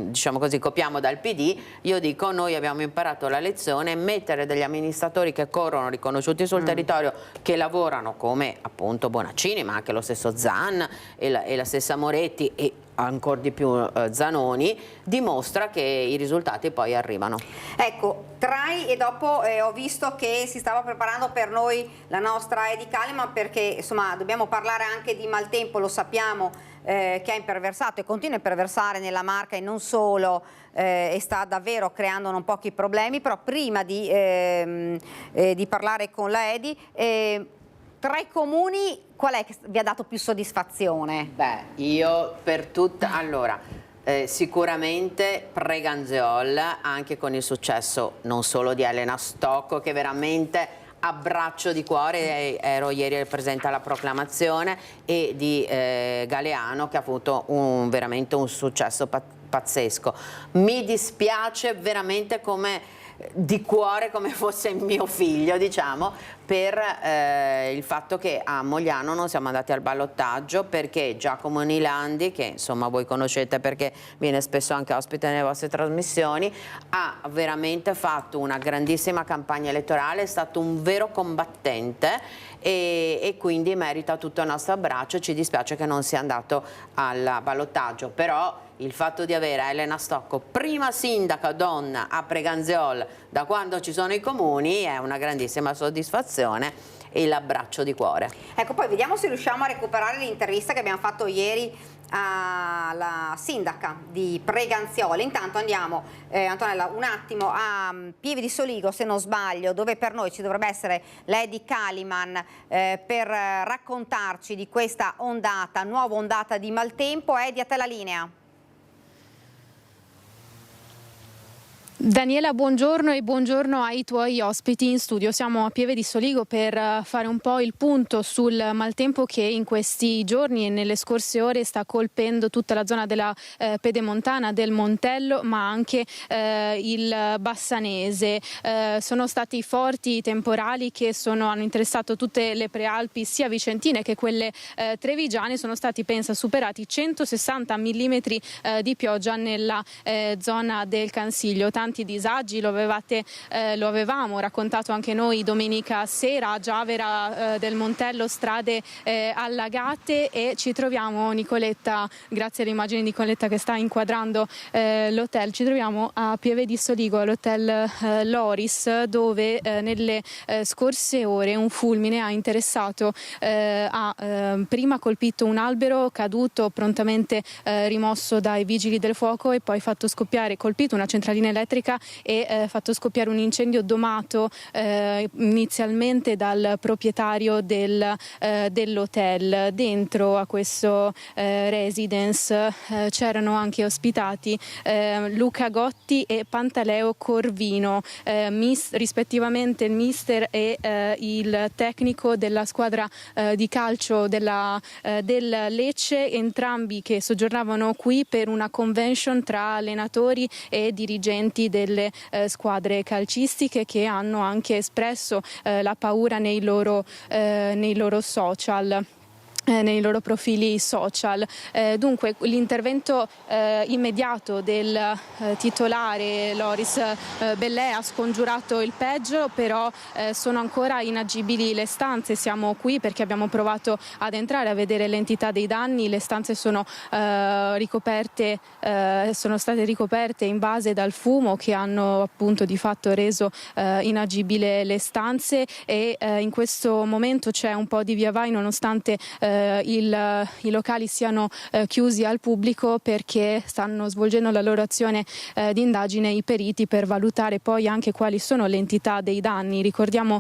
diciamo così, copiamo dal PD, io dico noi abbiamo imparato la lezione: mettere degli amministratori che corrono, riconosciuti sul territorio, che lavorano, come appunto Bonaccini, ma anche lo stesso Zan e la stessa Moretti e ancora di più Zanoni, dimostra che i risultati poi arrivano. Ecco, Trai, e dopo ho visto che si stava preparando per noi la nostra Edi Kaliman, perché insomma dobbiamo parlare anche di maltempo, lo sappiamo, che ha imperversato e continua a imperversare nella Marca e non solo, e sta davvero creando non pochi problemi. Però prima di parlare con la Edi, tra i comuni qual è che vi ha dato più soddisfazione? Beh, io per tutta... Allora, sicuramente Preganzeol, anche con il successo non solo di Elena Stocco, che veramente abbraccio di cuore, ero ieri presente alla proclamazione, e di Galeano, che ha avuto veramente un successo pazzesco. Mi dispiace veramente di cuore, come fosse mio figlio, diciamo, per il fatto che a Mogliano non siamo andati al ballottaggio, perché Giacomo Nilandi, che insomma voi conoscete perché viene spesso anche ospite nelle vostre trasmissioni, ha veramente fatto una grandissima campagna elettorale, è stato un vero combattente e quindi merita tutto il nostro abbraccio. Ci dispiace che non sia andato al ballottaggio, però il fatto di avere Elena Stocco prima sindaca donna a Preganzeol da quando ci sono i comuni è una grandissima soddisfazione e l'abbraccio di cuore. Ecco, poi vediamo se riusciamo a recuperare l'intervista che abbiamo fatto ieri alla sindaca di Preganziolo. Intanto andiamo, Antonella, un attimo a Pieve di Soligo, se non sbaglio, dove per noi ci dovrebbe essere Edi Kaliman per raccontarci di questa ondata, nuova ondata di maltempo. Edi, a te la linea. Daniela, buongiorno e buongiorno ai tuoi ospiti in studio. Siamo a Pieve di Soligo per fare un po' il punto sul maltempo che in questi giorni e nelle scorse ore sta colpendo tutta la zona della Pedemontana, del Montello, ma anche il Bassanese. Sono stati forti temporali che hanno interessato tutte le prealpi, sia vicentine che quelle trevigiane. Sono stati, pensa, superati 160 mm di pioggia nella zona del Cansiglio. Tanti disagi, lo avevamo raccontato anche noi domenica sera, Giavera del Montello, strade allagate, e ci troviamo, Nicoletta, grazie alle immagini di Nicoletta che sta inquadrando l'hotel, ci troviamo a Pieve di Soligo, all'hotel Loris, dove nelle scorse ore un fulmine ha interessato, prima colpito un albero caduto, prontamente rimosso dai vigili del fuoco, e poi colpito una centralina elettrica e fatto scoppiare un incendio domato inizialmente dal proprietario dell'hotel. Dentro a questo residence c'erano anche ospitati Luca Gotti e Pantaleo Corvino, rispettivamente il mister e il tecnico della squadra di calcio del Lecce, entrambi che soggiornavano qui per una convention tra allenatori e dirigenti delle squadre calcistiche, che hanno anche espresso la paura nei loro social. Nei loro profili social. Dunque l'intervento immediato del titolare Loris Bellè ha scongiurato il peggio, però sono ancora inagibili le stanze. Siamo qui perché abbiamo provato ad entrare a vedere l'entità dei danni. Le stanze sono state ricoperte in base dal fumo, che hanno appunto di fatto reso inagibile le stanze, e in questo momento c'è un po' di via vai, nonostante i locali siano chiusi al pubblico, perché stanno svolgendo la loro azione di indagine i periti per valutare poi anche quali sono le entità dei danni. Ricordiamo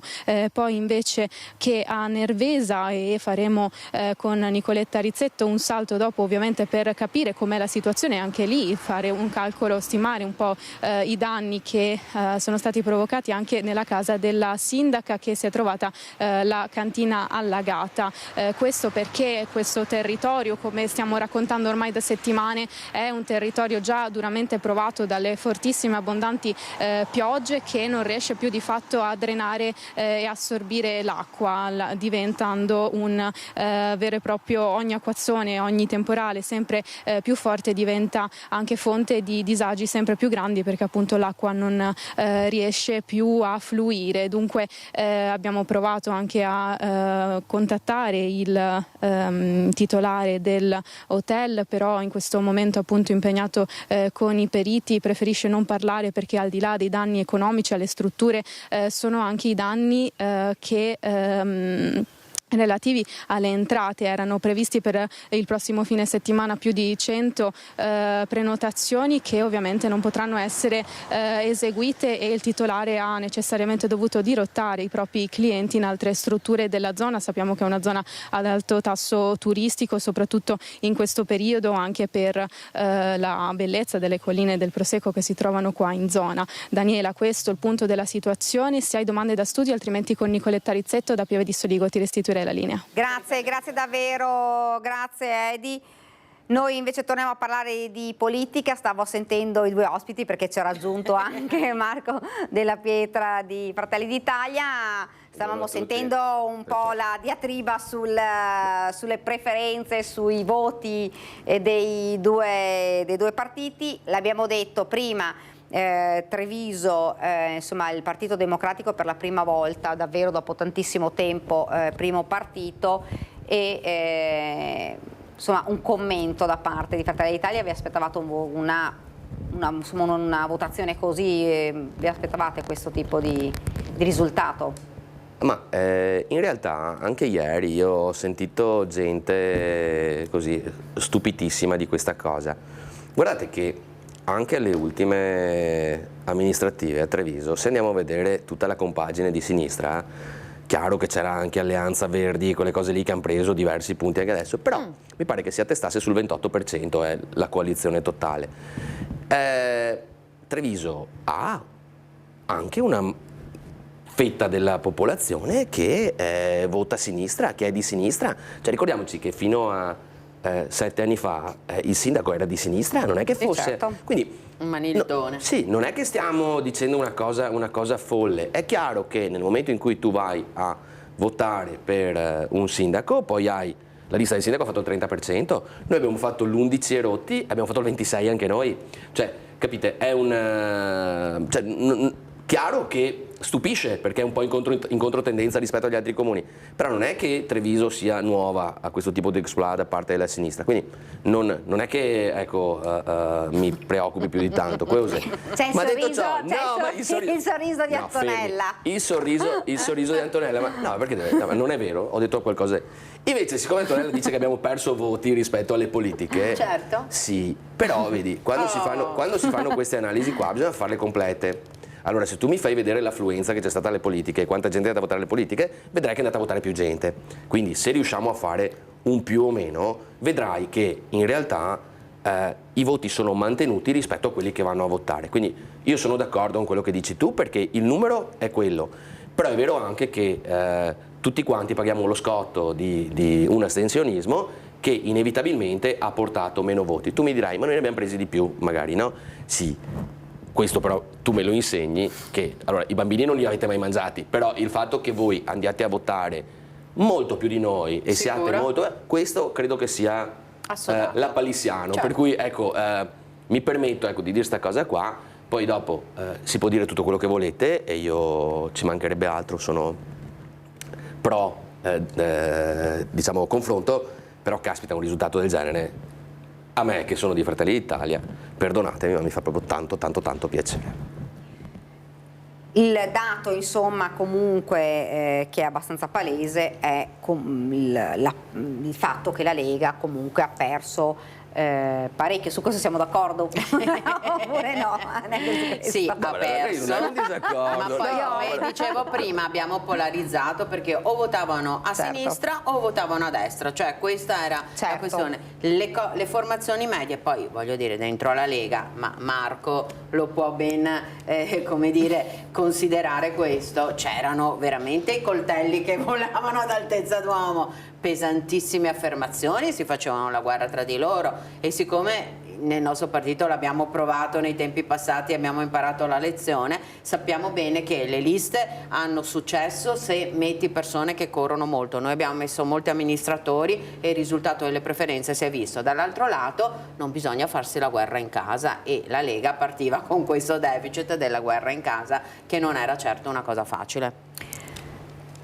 poi invece che a Nervesa, e faremo con Nicoletta Rizzetto un salto dopo ovviamente per capire com'è la situazione, anche lì fare un calcolo, stimare un po' i danni che sono stati provocati anche nella casa della sindaca, che si è trovata la cantina allagata. Questo perché questo territorio, come stiamo raccontando ormai da settimane, è un territorio già duramente provato dalle fortissime e abbondanti piogge, che non riesce più di fatto a drenare e assorbire l'acqua, diventando un vero e proprio, ogni acquazzone, ogni temporale sempre più forte diventa anche fonte di disagi sempre più grandi, perché appunto l'acqua non riesce più a fluire. Dunque abbiamo provato anche a contattare il titolare del hotel, però in questo momento appunto impegnato con i periti, preferisce non parlare, perché al di là dei danni economici alle strutture sono anche i danni che relativi alle entrate. Erano previsti per il prossimo fine settimana più di 100 prenotazioni che ovviamente non potranno essere eseguite, e il titolare ha necessariamente dovuto dirottare i propri clienti in altre strutture della zona. Sappiamo che è una zona ad alto tasso turistico, soprattutto in questo periodo, anche per la bellezza delle colline del Prosecco che si trovano qua in zona. Daniela, questo è il punto della situazione. Se hai domande da studio, altrimenti con Nicoletta Rizzetto da Pieve di Soligo ti restituirei la linea. Grazie davvero, grazie Edi. Noi invece torniamo a parlare di politica. Stavo sentendo i due ospiti perché ci ha raggiunto anche Marco Della Pietra di Fratelli d'Italia. Stavamo sentendo un po' la diatriba sulle preferenze, sui voti dei due partiti. L'abbiamo detto prima, Treviso, insomma il Partito Democratico per la prima volta, davvero dopo tantissimo tempo, primo partito, e insomma un commento da parte di Fratelli d'Italia. Vi aspettavate una votazione così? Vi aspettavate questo tipo di risultato? Ma in realtà anche ieri io ho sentito gente così stupitissima di questa cosa. Guardate che anche alle ultime amministrative a Treviso, se andiamo a vedere tutta la compagine di sinistra, chiaro che c'era anche Alleanza Verdi, quelle cose lì che hanno preso diversi punti anche adesso, però mi pare che si attestasse sul 28%, è la coalizione totale. Treviso ha anche una fetta della popolazione che vota a sinistra, che è di sinistra. Cioè, ricordiamoci che fino a 7 anni fa il sindaco era di sinistra, non è che fosse... Certo. Quindi, un maniltone. No, sì, non è che stiamo dicendo una cosa folle. È chiaro che nel momento in cui tu vai a votare per un sindaco, poi hai la lista del sindaco ha fatto il 30%, noi abbiamo fatto l'11 e rotti, abbiamo fatto il 26 anche noi. Cioè, capite, è chiaro che stupisce perché è un po' in controtendenza rispetto agli altri comuni, però non è che Treviso sia nuova a questo tipo di exploit da parte della sinistra, quindi non è che mi preoccupi più di tanto. C'è il sorriso di Antonella. Il sorriso di Antonella, ma no, perché non è vero, ho detto qualcosa. Invece, siccome Antonella dice che abbiamo perso voti rispetto alle politiche, certo. Sì, però vedi, quando si fanno queste analisi qua bisogna farle complete. Allora, se tu mi fai vedere l'affluenza che c'è stata alle politiche e quanta gente è andata a votare alle politiche, vedrai che è andata a votare più gente. Quindi, se riusciamo a fare un più o meno, vedrai che in realtà i voti sono mantenuti rispetto a quelli che vanno a votare. Quindi io sono d'accordo con quello che dici tu, perché il numero è quello. Però è vero anche che tutti quanti paghiamo lo scotto di un astensionismo che inevitabilmente ha portato meno voti. Tu mi dirai, ma noi ne abbiamo presi di più, magari, no? Sì. Questo però tu me lo insegni che allora i bambini non li avete mai mangiati, però il fatto che voi andiate a votare molto più di noi e siate molto, questo credo che sia lapalissiano, certo. Per cui ecco, mi permetto di dire questa cosa qua, poi dopo si può dire tutto quello che volete e io ci mancherebbe altro, sono pro diciamo confronto, però caspita un risultato del genere. A me, che sono di Fratelli d'Italia, perdonatemi, ma mi fa proprio tanto piacere. Il dato, insomma, comunque che è abbastanza palese è il fatto che la Lega comunque ha perso parecchio. Su questo siamo d'accordo? Oppure no? Sì, ha perso. Ma poi, come dicevo prima, abbiamo polarizzato perché o votavano a sinistra o votavano a destra, cioè questa era la questione. Le formazioni medie, poi voglio dire, dentro alla Lega, ma Marco lo può ben come dire, considerare questo, c'erano veramente i coltelli che volavano ad altezza d'uomo, pesantissime affermazioni, si facevano la guerra tra di loro e siccome nel nostro partito l'abbiamo provato nei tempi passati, abbiamo imparato la lezione, sappiamo bene che le liste hanno successo se metti persone che corrono molto. Noi abbiamo messo molti amministratori e il risultato delle preferenze si è visto. Dall'altro lato non bisogna farsi la guerra in casa e la Lega partiva con questo deficit della guerra in casa che non era certo una cosa facile.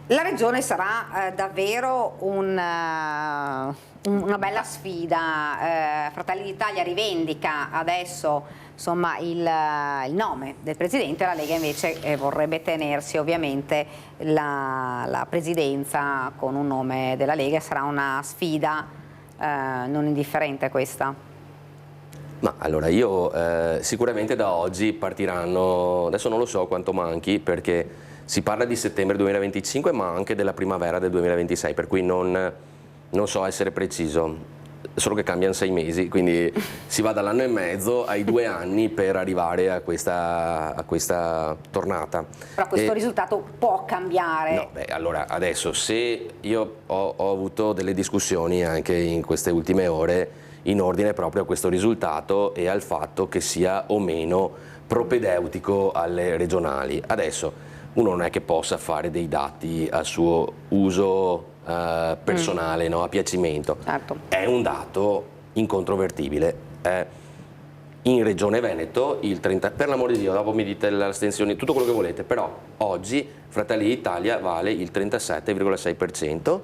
La regione sarà davvero una bella sfida. Fratelli d'Italia rivendica adesso insomma il nome del presidente, la Lega invece vorrebbe tenersi ovviamente la presidenza con un nome della Lega. Sarà una sfida non indifferente questa. Ma allora io sicuramente da oggi partiranno, adesso non lo so quanto manchi perché si parla di settembre 2025 ma anche della primavera del 2026, per cui non so essere preciso, solo che cambiano 6 mesi, quindi si va dall'anno e mezzo ai 2 anni per arrivare a questa tornata. Però questo risultato può cambiare. No, beh, allora adesso se io ho avuto delle discussioni anche in queste ultime ore in ordine proprio a questo risultato e al fatto che sia o meno propedeutico alle regionali. Adesso uno non è che possa fare dei dati a suo uso personale, no? A piacimento. Certo. È un dato incontrovertibile. In Regione Veneto il 30%, per l'amore di Dio, dopo mi dite l'astensione, tutto quello che volete, però oggi Fratelli d'Italia vale il 37,6%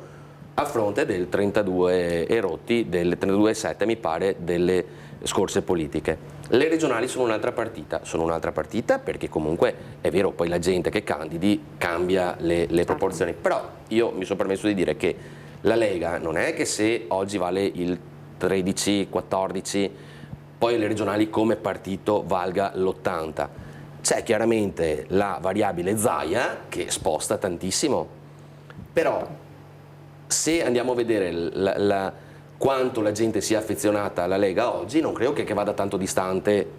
a fronte del 32 e rotti, del 32,7 mi pare, delle scorse politiche. Le regionali sono un'altra partita perché comunque è vero, poi la gente che candidi cambia le proporzioni, però io mi sono permesso di dire che la Lega non è che se oggi vale il 13-14 poi le regionali come partito valga l'80, c'è chiaramente la variabile Zaia che sposta tantissimo, però se andiamo a vedere quanto la gente sia affezionata alla Lega oggi, non credo che vada tanto distante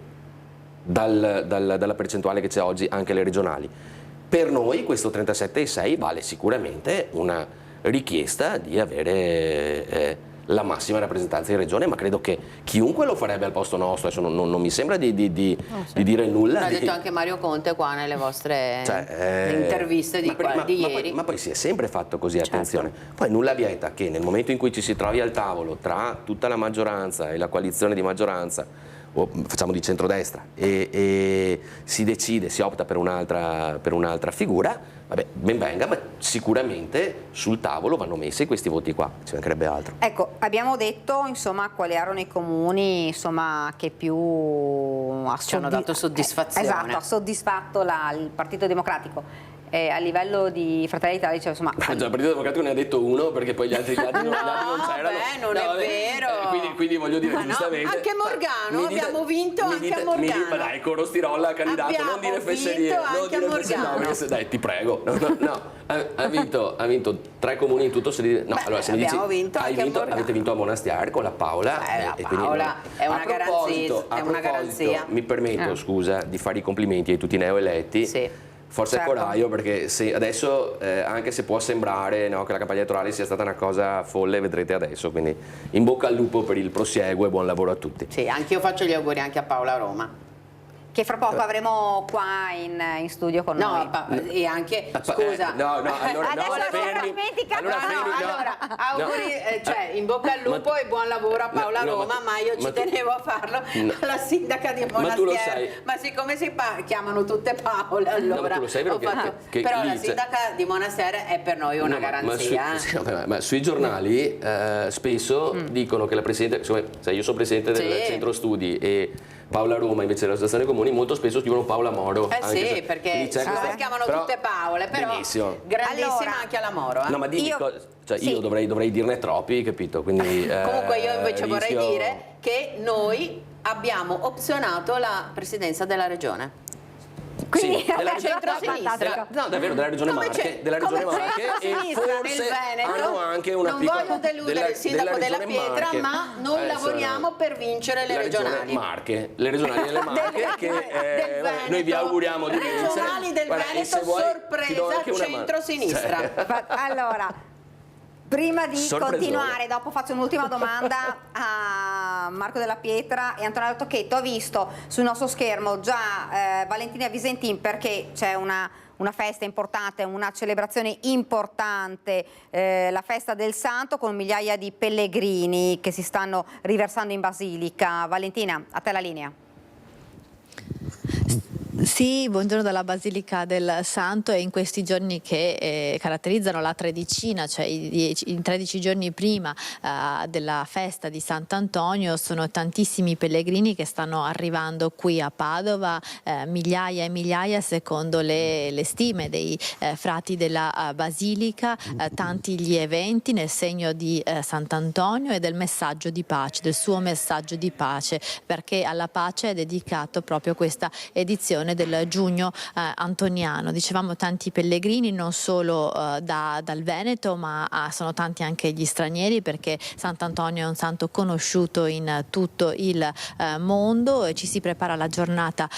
dalla percentuale che c'è oggi anche alle regionali. Per noi questo 37,6 vale sicuramente una richiesta di avere la massima rappresentanza in regione, ma credo che chiunque lo farebbe al posto nostro. Adesso non mi sembra di dire nulla. L'ha detto anche Mario Conte qua nelle vostre interviste di ieri. Ma poi si è sempre fatto così, attenzione. Poi nulla vieta che nel momento in cui ci si trovi al tavolo tra tutta la maggioranza e la coalizione di maggioranza, o facciamo di centrodestra, e si decide, si opta per un'altra figura, vabbè, ben venga, ma sicuramente sul tavolo vanno messi questi voti qua, ci mancherebbe altro. Ecco, abbiamo detto insomma quali erano i comuni insomma che più ci hanno dato soddisfazione. Esatto, ha soddisfatto il Partito Democratico. A livello di Fratelli d'Italia diceva insomma... Il Partito Democratico ne ha detto uno perché poi gli altri non c'erano. Non è vero. Quindi voglio dire, giustamente... Anche Morgano, abbiamo vinto anche a Morgano. Ma dai, Coro Stirolla candidato, non dire fesserie. Dai, ti prego. No, ha vinto 3 comuni in tutto. Allora, se mi dici avete vinto a Monastier con la Paola. Paola è una garanzia. Mi permetto, scusa, di fare i complimenti ai tutti i neoeletti. Sì. Forza e coraggio, perché adesso anche se può sembrare che la campagna elettorale sia stata una cosa folle, vedrete adesso, quindi in bocca al lupo per il prosieguo e buon lavoro a tutti. Sì, anche io faccio gli auguri anche a Paola Roma, che fra poco avremo qua in studio con noi. E anche, scusa, auguri, in bocca al lupo e buon lavoro a Paola Roma, ma io ci tenevo a farlo alla sindaca di Monastier, ma siccome si chiamano tutte Paola, allora lo sai, però la sindaca di Monastier è per noi una garanzia. Ma sui giornali spesso dicono che la presidente, io sono presidente del centro studi e Paola Roma invece dell'associazione comuni molto spesso scrivono Paola Moro. Sì, perché si chiamano tutte Paole, però benissimo. Grandissima anche alla Moro. No, ma io dovrei dirne troppi, capito? Quindi, comunque io invece vorrei dire che noi abbiamo opzionato la presidenza della regione. Quindi della centro-sinistra. No, davvero, della regione Marche. E forse hanno anche una piccola... Non voglio deludere il sindaco della Pietra, ma noi lavoriamo per vincere le regionali. Le regionali delle Marche, che noi vi auguriamo di vincere. Le regionali del Veneto, sorpresa, centro-sinistra. Allora... Prima di continuare, dopo faccio un'ultima domanda a Marco Della Pietra e Antonello Tocchetto. Ho visto sul nostro schermo già Valentina Visentin, perché c'è una festa importante, una celebrazione importante, la festa del Santo, con migliaia di pellegrini che si stanno riversando in Basilica. Valentina, a te la linea. Sì, buongiorno dalla Basilica del Santo, e in questi giorni che caratterizzano la tredicina, cioè i 13 giorni prima della festa di Sant'Antonio, sono tantissimi pellegrini che stanno arrivando qui a Padova, migliaia e migliaia secondo le stime dei frati della Basilica, tanti gli eventi nel segno di Sant'Antonio e del messaggio di pace, del suo messaggio di pace, perché alla pace è dedicato proprio questa edizione del giugno antoniano. Dicevamo tanti pellegrini non solo dal Veneto, ma sono tanti anche gli stranieri, perché Sant'Antonio è un santo conosciuto in tutto il mondo, e ci si prepara alla giornata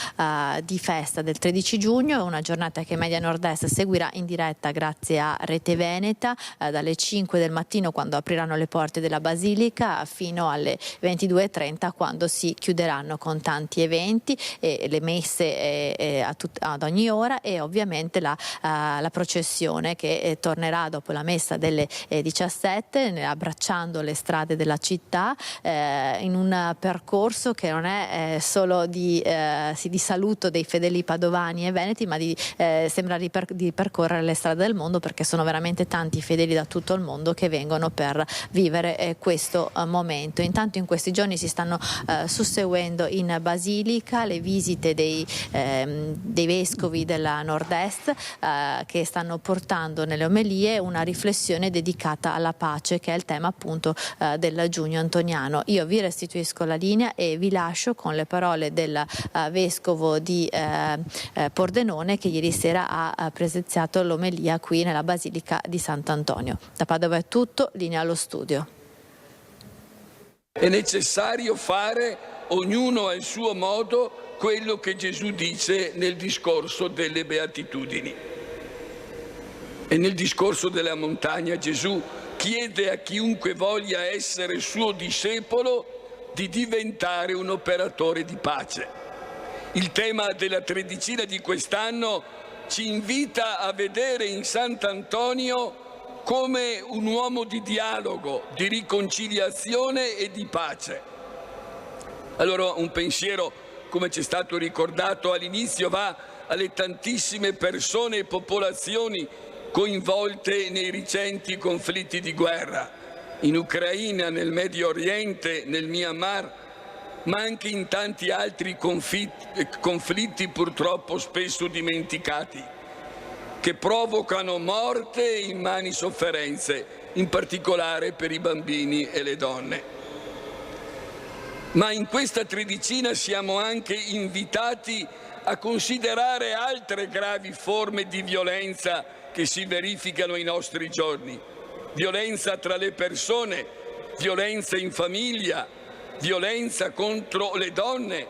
di festa del 13 giugno, una giornata che Media Nord-Est seguirà in diretta grazie a Rete Veneta dalle 5 del mattino, quando apriranno le porte della Basilica, fino alle 22:30, quando si chiuderanno con tanti eventi e le messe ad ogni ora, e ovviamente la processione che tornerà dopo la messa delle 17, abbracciando le strade della città, in un percorso che non è solo di saluto dei fedeli padovani e veneti, ma sembra di percorrere le strade del mondo, perché sono veramente tanti fedeli da tutto il mondo che vengono per vivere questo momento. Intanto in questi giorni si stanno susseguendo in Basilica le visite dei vescovi della Nord-Est, che stanno portando nelle omelie una riflessione dedicata alla pace, che è il tema appunto del giugno antoniano. Io vi restituisco la linea e vi lascio con le parole del vescovo di Pordenone, che ieri sera ha presenziato l'omelia qui nella Basilica di Sant'Antonio. Da Padova è tutto, linea allo studio. È necessario fare, ognuno a suo modo, quello che Gesù dice nel discorso delle Beatitudini. E nel discorso della montagna Gesù chiede a chiunque voglia essere suo discepolo di diventare un operatore di pace. Il tema della tredicina di quest'anno ci invita a vedere in Sant'Antonio come un uomo di dialogo, di riconciliazione e di pace. Allora un pensiero, come ci è stato ricordato all'inizio, va alle tantissime persone e popolazioni coinvolte nei recenti conflitti di guerra, in Ucraina, nel Medio Oriente, nel Myanmar, ma anche in tanti altri conflitti purtroppo spesso dimenticati, che provocano morte e immani sofferenze, in particolare per i bambini e le donne. Ma in questa tredicina siamo anche invitati a considerare altre gravi forme di violenza che si verificano ai nostri giorni. Violenza tra le persone, violenza in famiglia, violenza contro le donne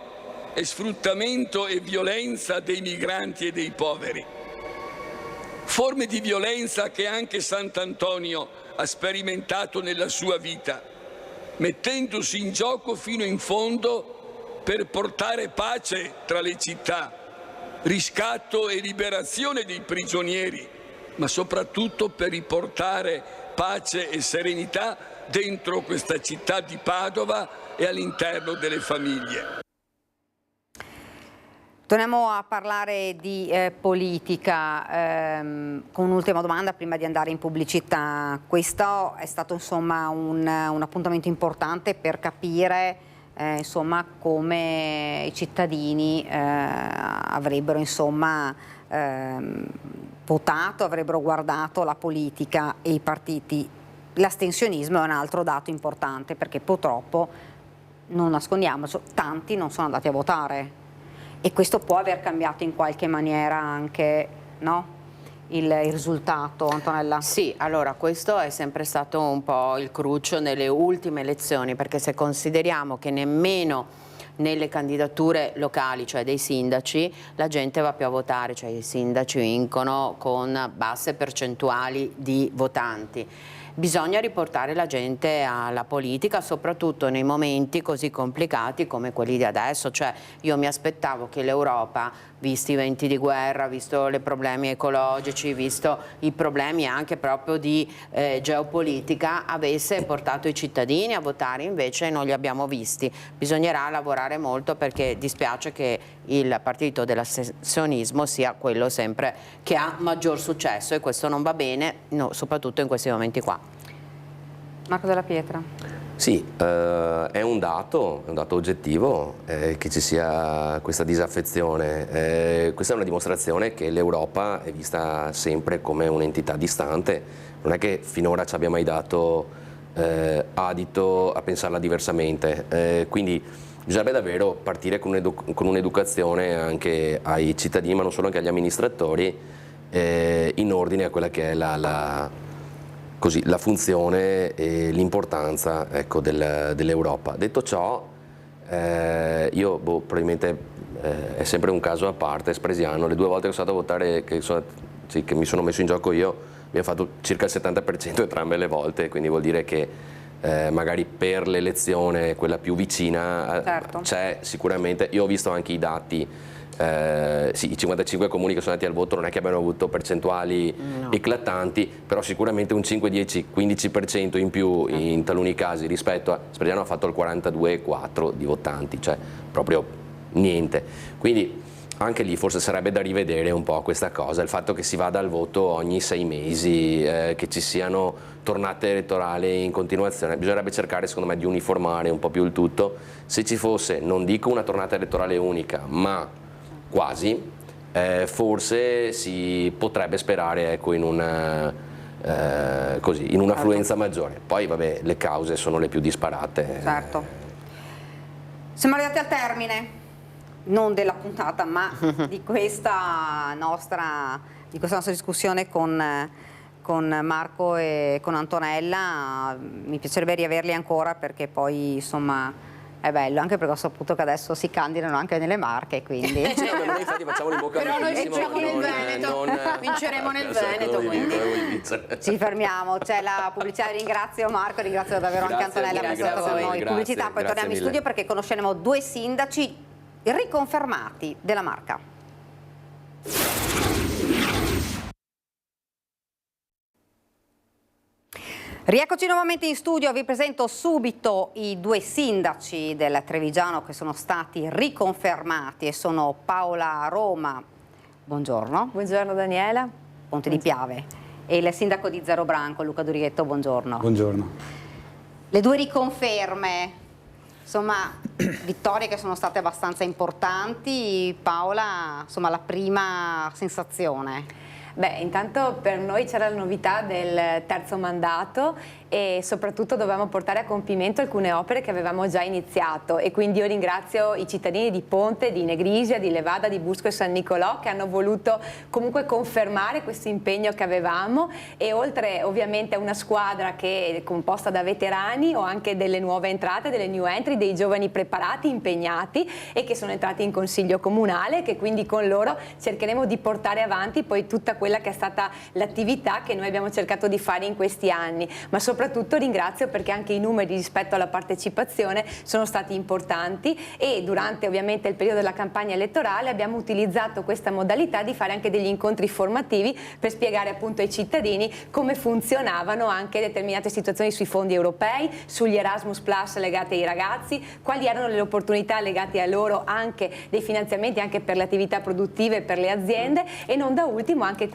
e sfruttamento e violenza dei migranti e dei poveri. Forme di violenza che anche Sant'Antonio ha sperimentato nella sua vita, mettendosi in gioco fino in fondo per portare pace tra le città, riscatto e liberazione dei prigionieri, ma soprattutto per riportare pace e serenità dentro questa città di Padova e all'interno delle famiglie. Torniamo a parlare di politica con un'ultima domanda prima di andare in pubblicità. Questo è stato insomma un appuntamento importante per capire insomma come i cittadini avrebbero insomma votato, avrebbero guardato la politica e i partiti. L'astensionismo è un altro dato importante perché purtroppo, non nascondiamoci, tanti non sono andati a votare. E questo può aver cambiato in qualche maniera anche, no? Il risultato, Antonella? Sì, allora questo è sempre stato un po' il cruccio nelle ultime elezioni, perché se consideriamo che nemmeno nelle candidature locali, cioè dei sindaci, la gente va più a votare, cioè i sindaci vincono con basse percentuali di votanti. Bisogna riportare la gente alla politica, soprattutto nei momenti così complicati come quelli di adesso. Cioè, io mi aspettavo che l'Europa, visti i venti di guerra, visto i problemi ecologici, visto i problemi anche proprio di geopolitica, avesse portato i cittadini a votare, invece non li abbiamo visti. Bisognerà lavorare molto perché dispiace che il partito dell'astensionismo sia quello sempre che ha maggior successo e questo non va bene, no, soprattutto in questi momenti qua. Marco Della Pietra. Sì, è un dato oggettivo che ci sia questa disaffezione. Questa è una dimostrazione che l'Europa è vista sempre come un'entità distante. Non è che finora ci abbia mai dato adito a pensarla diversamente. Quindi bisognerebbe davvero partire con un'educazione anche ai cittadini, ma non solo, anche agli amministratori, in ordine a quella che è la funzione e l'importanza, ecco, dell'Europa. Detto ciò, io probabilmente è sempre un caso a parte, Spresiano. Le due volte che sono stato a votare, che mi sono messo in gioco io, mi ha fatto circa il 70% entrambe le volte, quindi vuol dire che magari per l'elezione, quella più vicina, certo, c'è sicuramente. Io ho visto anche i dati. Sì, i 55 comuni che sono andati al voto non è che abbiano avuto percentuali eclatanti, però sicuramente un 5, 10, 15% in più in taluni casi rispetto a Spresiano ha fatto il 42,4 di votanti, cioè proprio niente. Quindi anche lì forse sarebbe da rivedere un po' questa cosa, il fatto che si vada al voto ogni 6 mesi, che ci siano tornate elettorali in continuazione. Bisognerebbe cercare, secondo me, di uniformare un po' più il tutto. Se ci fosse, non dico una tornata elettorale unica, ma quasi, forse si potrebbe sperare, ecco, in un'affluenza maggiore. Poi vabbè, le cause sono le più disparate. Certo. Siamo arrivati al termine, non della puntata, ma di questa nostra discussione con Marco e con Antonella. Mi piacerebbe riaverli ancora perché poi insomma È bello, anche perché ho saputo che adesso si candidano anche nelle Marche, quindi... Noi infatti facciamo in bocca al Però noi lupissimo, vinciamo nel Veneto, vinceremo nel Veneto, quindi... Ci fermiamo, c'è la pubblicità, ringrazio Marco, ringrazio davvero anche Antonella per essere stato con noi. Pubblicità, poi torniamo in studio perché conosceremo 2 sindaci riconfermati della Marca. Rieccoci nuovamente in studio, vi presento subito i 2 sindaci del Trevigiano che sono stati riconfermati e sono Paola Roma, buongiorno. Buongiorno Daniela. Ponte di Piave, e il sindaco di Zero Branco, Luca Durighetto, buongiorno. Buongiorno. Le 2 riconferme, insomma, vittorie che sono state abbastanza importanti. Paola, insomma, la prima sensazione? Beh, intanto per noi c'era la novità del terzo mandato e soprattutto dovevamo portare a compimento alcune opere che avevamo già iniziato, e quindi io ringrazio i cittadini di Ponte, di Negrisia, di Levada, di Busco e San Nicolò che hanno voluto comunque confermare questo impegno che avevamo, e oltre ovviamente a una squadra che è composta da veterani, ho anche delle nuove entrate, delle new entry, dei giovani preparati, impegnati e che sono entrati in consiglio comunale, che quindi con loro cercheremo di portare avanti poi tutta quella che è stata l'attività che noi abbiamo cercato di fare in questi anni. Ma soprattutto ringrazio perché anche i numeri rispetto alla partecipazione sono stati importanti, e durante ovviamente il periodo della campagna elettorale abbiamo utilizzato questa modalità di fare anche degli incontri formativi per spiegare appunto ai cittadini come funzionavano anche determinate situazioni sui fondi europei, sugli Erasmus Plus legati ai ragazzi, quali erano le opportunità legate a loro, anche dei finanziamenti anche per le attività produttive e per le aziende, e non da ultimo anche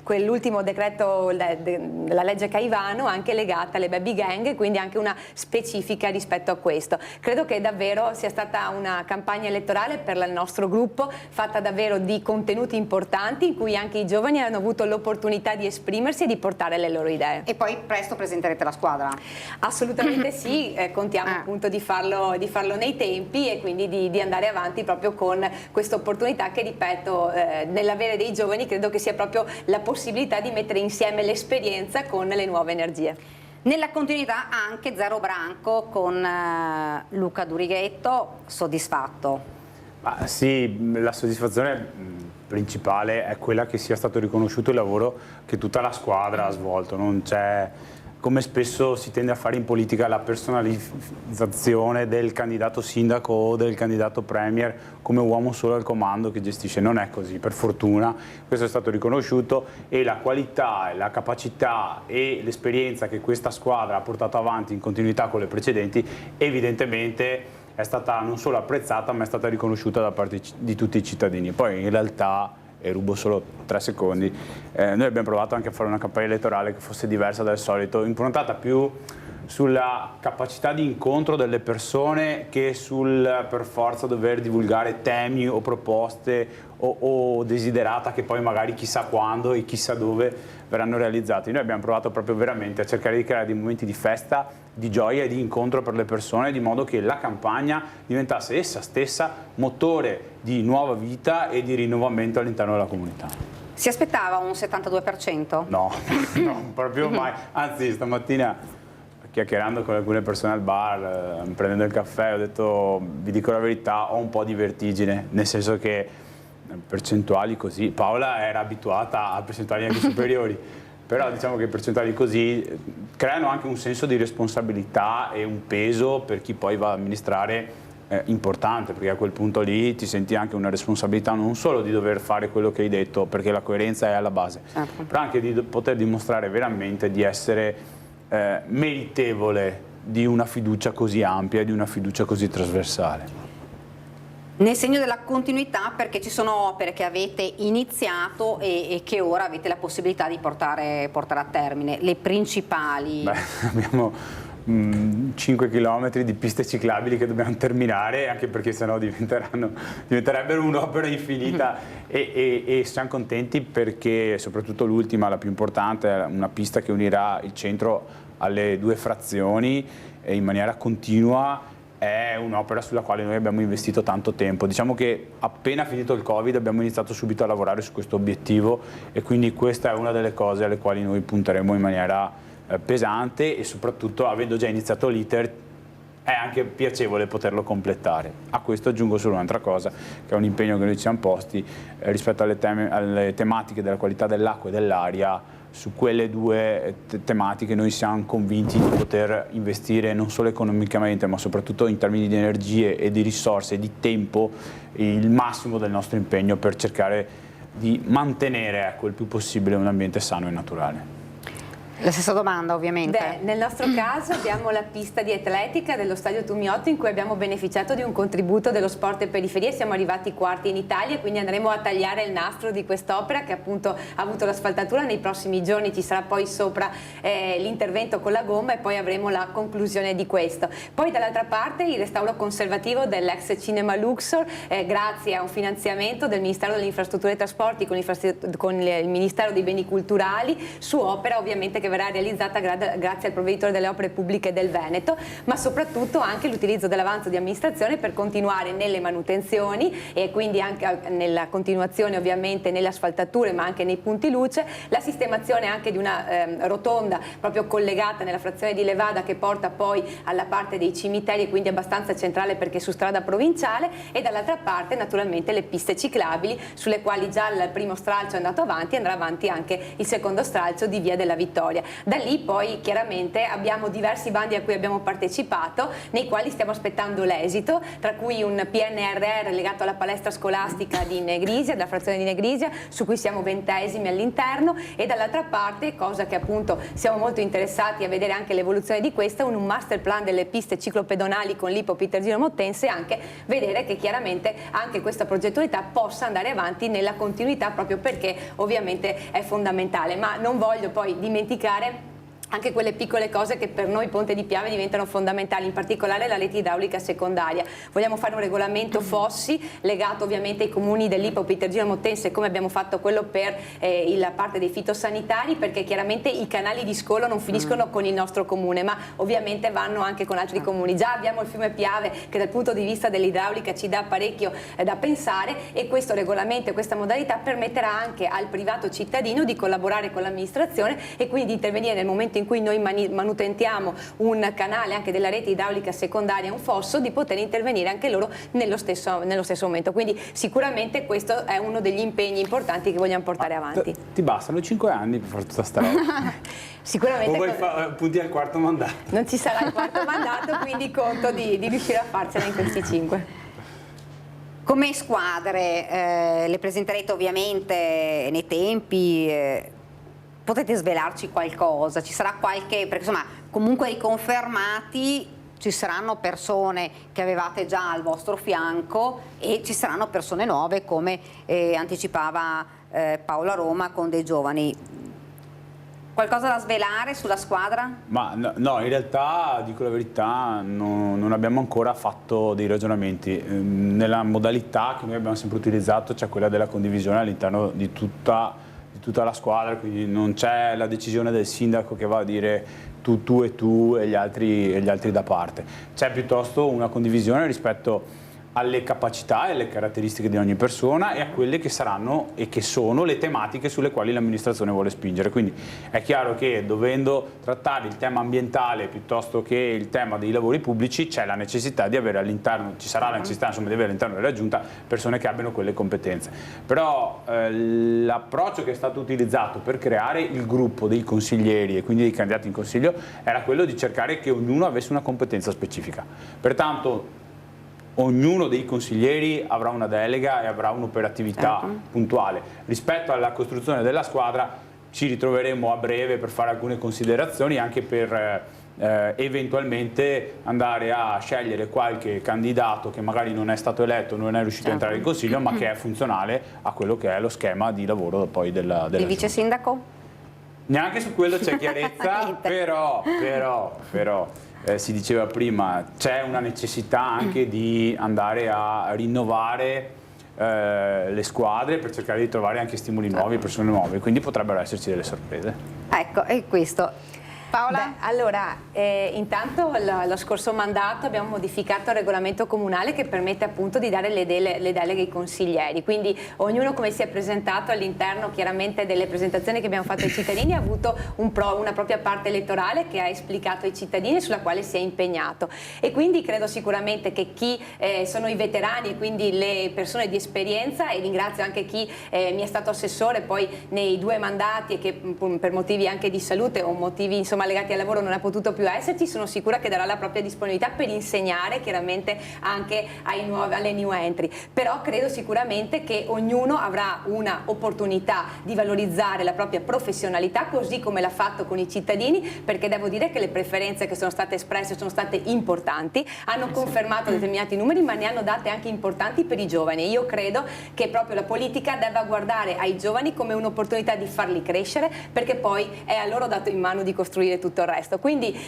quell'ultimo decreto, la legge Caivano, anche legata alle baby gang, quindi anche una specifica rispetto a questo. Credo che davvero sia stata una campagna elettorale per il nostro gruppo fatta davvero di contenuti importanti, in cui anche i giovani hanno avuto l'opportunità di esprimersi e di portare le loro idee. E poi presto presenterete la squadra? Assolutamente sì, contiamo appunto di farlo nei tempi, e quindi di andare avanti proprio con questa opportunità che, ripeto, nell'avere dei giovani credo che sia proprio la possibilità di mettere insieme l'esperienza con le nuove energie. Nella continuità anche Zero Branco con Luca Durighetto, soddisfatto? Sì, la soddisfazione principale è quella che sia stato riconosciuto il lavoro che tutta la squadra ha svolto. Non c'è, come spesso si tende a fare in politica, la personalizzazione del candidato sindaco o del candidato premier come uomo solo al comando che gestisce. Non è così, per fortuna. Questo è stato riconosciuto, e la qualità, la capacità e l'esperienza che questa squadra ha portato avanti in continuità con le precedenti evidentemente è stata non solo apprezzata, ma è stata riconosciuta da parte di tutti i cittadini. Poi in realtà, e rubo solo 3 secondi, noi abbiamo provato anche a fare una campagna elettorale che fosse diversa dal solito, improntata più sulla capacità di incontro delle persone che sul per forza dover divulgare temi o proposte o desiderata che poi magari chissà quando e chissà dove verranno realizzati. Noi abbiamo provato proprio veramente a cercare di creare dei momenti di festa, di gioia e di incontro per le persone, di modo che la campagna diventasse essa stessa motore di nuova vita e di rinnovamento all'interno della comunità. Si aspettava un 72%? No, no, proprio mai. Anzi, stamattina, chiacchierando con alcune persone al bar, prendendo il caffè, ho detto, vi dico la verità, ho un po' di vertigine, nel senso che percentuali così, Paola era abituata a percentuali anche superiori, però diciamo che percentuali così creano anche un senso di responsabilità e un peso per chi poi va ad amministrare importante, perché a quel punto lì ti senti anche una responsabilità non solo di dover fare quello che hai detto, perché la coerenza è alla base, però anche di poter dimostrare veramente di essere meritevole di una fiducia così ampia e di una fiducia così trasversale. Nel segno della continuità, perché ci sono opere che avete iniziato e che ora avete la possibilità di portare a termine. Le principali? Beh, abbiamo 5 km di piste ciclabili che dobbiamo terminare, anche perché sennò diventerebbero un'opera infinita e siamo contenti perché soprattutto l'ultima, la più importante, è una pista che unirà il centro alle 2 frazioni in maniera continua. È un'opera sulla quale noi abbiamo investito tanto tempo. Diciamo che appena finito il Covid abbiamo iniziato subito a lavorare su questo obiettivo, e quindi questa è una delle cose alle quali noi punteremo in maniera pesante, e soprattutto, avendo già iniziato l'iter, è anche piacevole poterlo completare. A questo aggiungo solo un'altra cosa, che è un impegno che noi ci siamo posti rispetto alle tematiche della qualità dell'acqua e dell'aria. Su quelle due tematiche noi siamo convinti di poter investire non solo economicamente, ma soprattutto in termini di energie e di risorse e di tempo, il massimo del nostro impegno per cercare di mantenere il più possibile un ambiente sano e naturale. La stessa domanda, ovviamente. Beh, nel nostro caso abbiamo la pista di atletica dello Stadio Tumiotto, in cui abbiamo beneficiato di un contributo dello sport e periferie. Siamo arrivati quarti in Italia, quindi andremo a tagliare il nastro di quest'opera che appunto ha avuto l'asfaltatura. Nei prossimi giorni ci sarà poi sopra l'intervento con la gomma e poi avremo la conclusione di questo. Poi dall'altra parte il restauro conservativo dell'ex Cinema Luxor, grazie a un finanziamento del Ministero delle Infrastrutture e Trasporti con il Ministero dei Beni Culturali, su opera ovviamente che verrà realizzata grazie al provveditore delle opere pubbliche del Veneto, ma soprattutto anche l'utilizzo dell'avanzo di amministrazione per continuare nelle manutenzioni e quindi anche nella continuazione ovviamente nelle asfaltature, ma anche nei punti luce, la sistemazione anche di una rotonda proprio collegata nella frazione di Levada che porta poi alla parte dei cimiteri e quindi abbastanza centrale perché è su strada provinciale, e dall'altra parte naturalmente le piste ciclabili sulle quali già il primo stralcio è andato avanti, andrà avanti anche il secondo stralcio di Via della Vittoria. Da lì poi chiaramente abbiamo diversi bandi a cui abbiamo partecipato, nei quali stiamo aspettando l'esito, tra cui un PNRR legato alla palestra scolastica di Negrisia, della frazione di Negrisia, su cui siamo 20esimi all'interno, e dall'altra parte, cosa che appunto siamo molto interessati a vedere anche l'evoluzione di questa, un master plan delle piste ciclopedonali con l'Ippo Piterzino Mottense, e anche vedere che chiaramente anche questa progettualità possa andare avanti nella continuità, proprio perché ovviamente è fondamentale. Ma non voglio poi dimenticare anche quelle piccole cose che per noi Ponte di Piave diventano fondamentali, in particolare la rete idraulica secondaria. Vogliamo fare un regolamento Fossi legato ovviamente ai comuni dell'Ippo Piterzino Mottense, come abbiamo fatto quello per la parte dei fitosanitari, perché chiaramente i canali di scolo non finiscono con il nostro comune, ma ovviamente vanno anche con altri comuni. Già abbiamo il fiume Piave che dal punto di vista dell'idraulica ci dà parecchio da pensare, e questo regolamento e questa modalità permetterà anche al privato cittadino di collaborare con l'amministrazione e quindi di intervenire nel momento in cui noi manutentiamo un canale anche della rete idraulica secondaria, un fosso, di poter intervenire anche loro nello stesso momento. Quindi sicuramente questo è uno degli impegni importanti che vogliamo portare avanti. Ti bastano 5 anni per fare tutta sta roba? Sicuramente. O punti al quarto mandato? Non ci sarà il quarto mandato, quindi conto di riuscire a farcela in questi 5. Come squadre le presenterete ovviamente nei tempi. Potete svelarci qualcosa? Ci sarà qualche, perché insomma comunque riconfermati, ci saranno persone che avevate già al vostro fianco e ci saranno persone nuove, come anticipava Paola Roma, con dei giovani. Qualcosa da svelare sulla squadra? Ma no, in realtà, dico la verità, non abbiamo ancora fatto dei ragionamenti. Nella modalità che noi abbiamo sempre utilizzato c'è quella della condivisione all'interno di tutta la squadra, quindi non c'è la decisione del sindaco che va a dire tu e tu e gli altri da parte. C'è piuttosto una condivisione rispetto alle capacità e alle caratteristiche di ogni persona e a quelle che saranno e che sono le tematiche sulle quali l'amministrazione vuole spingere. Quindi è chiaro che dovendo trattare il tema ambientale piuttosto che il tema dei lavori pubblici c'è la necessità di avere all'interno, ci sarà la necessità insomma di avere all'interno della Giunta persone che abbiano quelle competenze. Però l'approccio che è stato utilizzato per creare il gruppo dei consiglieri e quindi dei candidati in consiglio era quello di cercare che ognuno avesse una competenza specifica. Pertanto ognuno dei consiglieri avrà una delega e avrà un'operatività puntuale. Rispetto alla costruzione della squadra ci ritroveremo a breve per fare alcune considerazioni, anche per eventualmente andare a scegliere qualche candidato che magari non è stato eletto, non è riuscito a entrare in consiglio, ma che è funzionale a quello che è lo schema di lavoro poi della Il vice sindaco? Neanche su quello c'è chiarezza, però si diceva prima, c'è una necessità anche di andare a rinnovare le squadre per cercare di trovare anche stimoli nuovi, persone nuove, quindi potrebbero esserci delle sorprese. Ecco, è questo. Paola? Allora, intanto lo scorso mandato abbiamo modificato il regolamento comunale che permette appunto di dare le deleghe ai consiglieri, quindi ognuno come si è presentato all'interno chiaramente delle presentazioni che abbiamo fatto ai cittadini ha avuto una propria parte elettorale che ha esplicato ai cittadini sulla quale si è impegnato, e quindi credo sicuramente che chi sono i veterani e quindi le persone di esperienza, e ringrazio anche chi mi è stato assessore poi nei 2 mandati e che per motivi anche di salute o motivi insomma legati al lavoro non ha potuto più esserci, sono sicura che darà la propria disponibilità per insegnare chiaramente anche alle new entry, però credo sicuramente che ognuno avrà una opportunità di valorizzare la propria professionalità così come l'ha fatto con i cittadini, perché devo dire che le preferenze che sono state espresse sono state importanti, hanno confermato determinati numeri ma ne hanno date anche importanti per i giovani. Io credo che proprio la politica debba guardare ai giovani come un'opportunità di farli crescere, perché poi è a loro dato in mano di costruire tutto il resto, quindi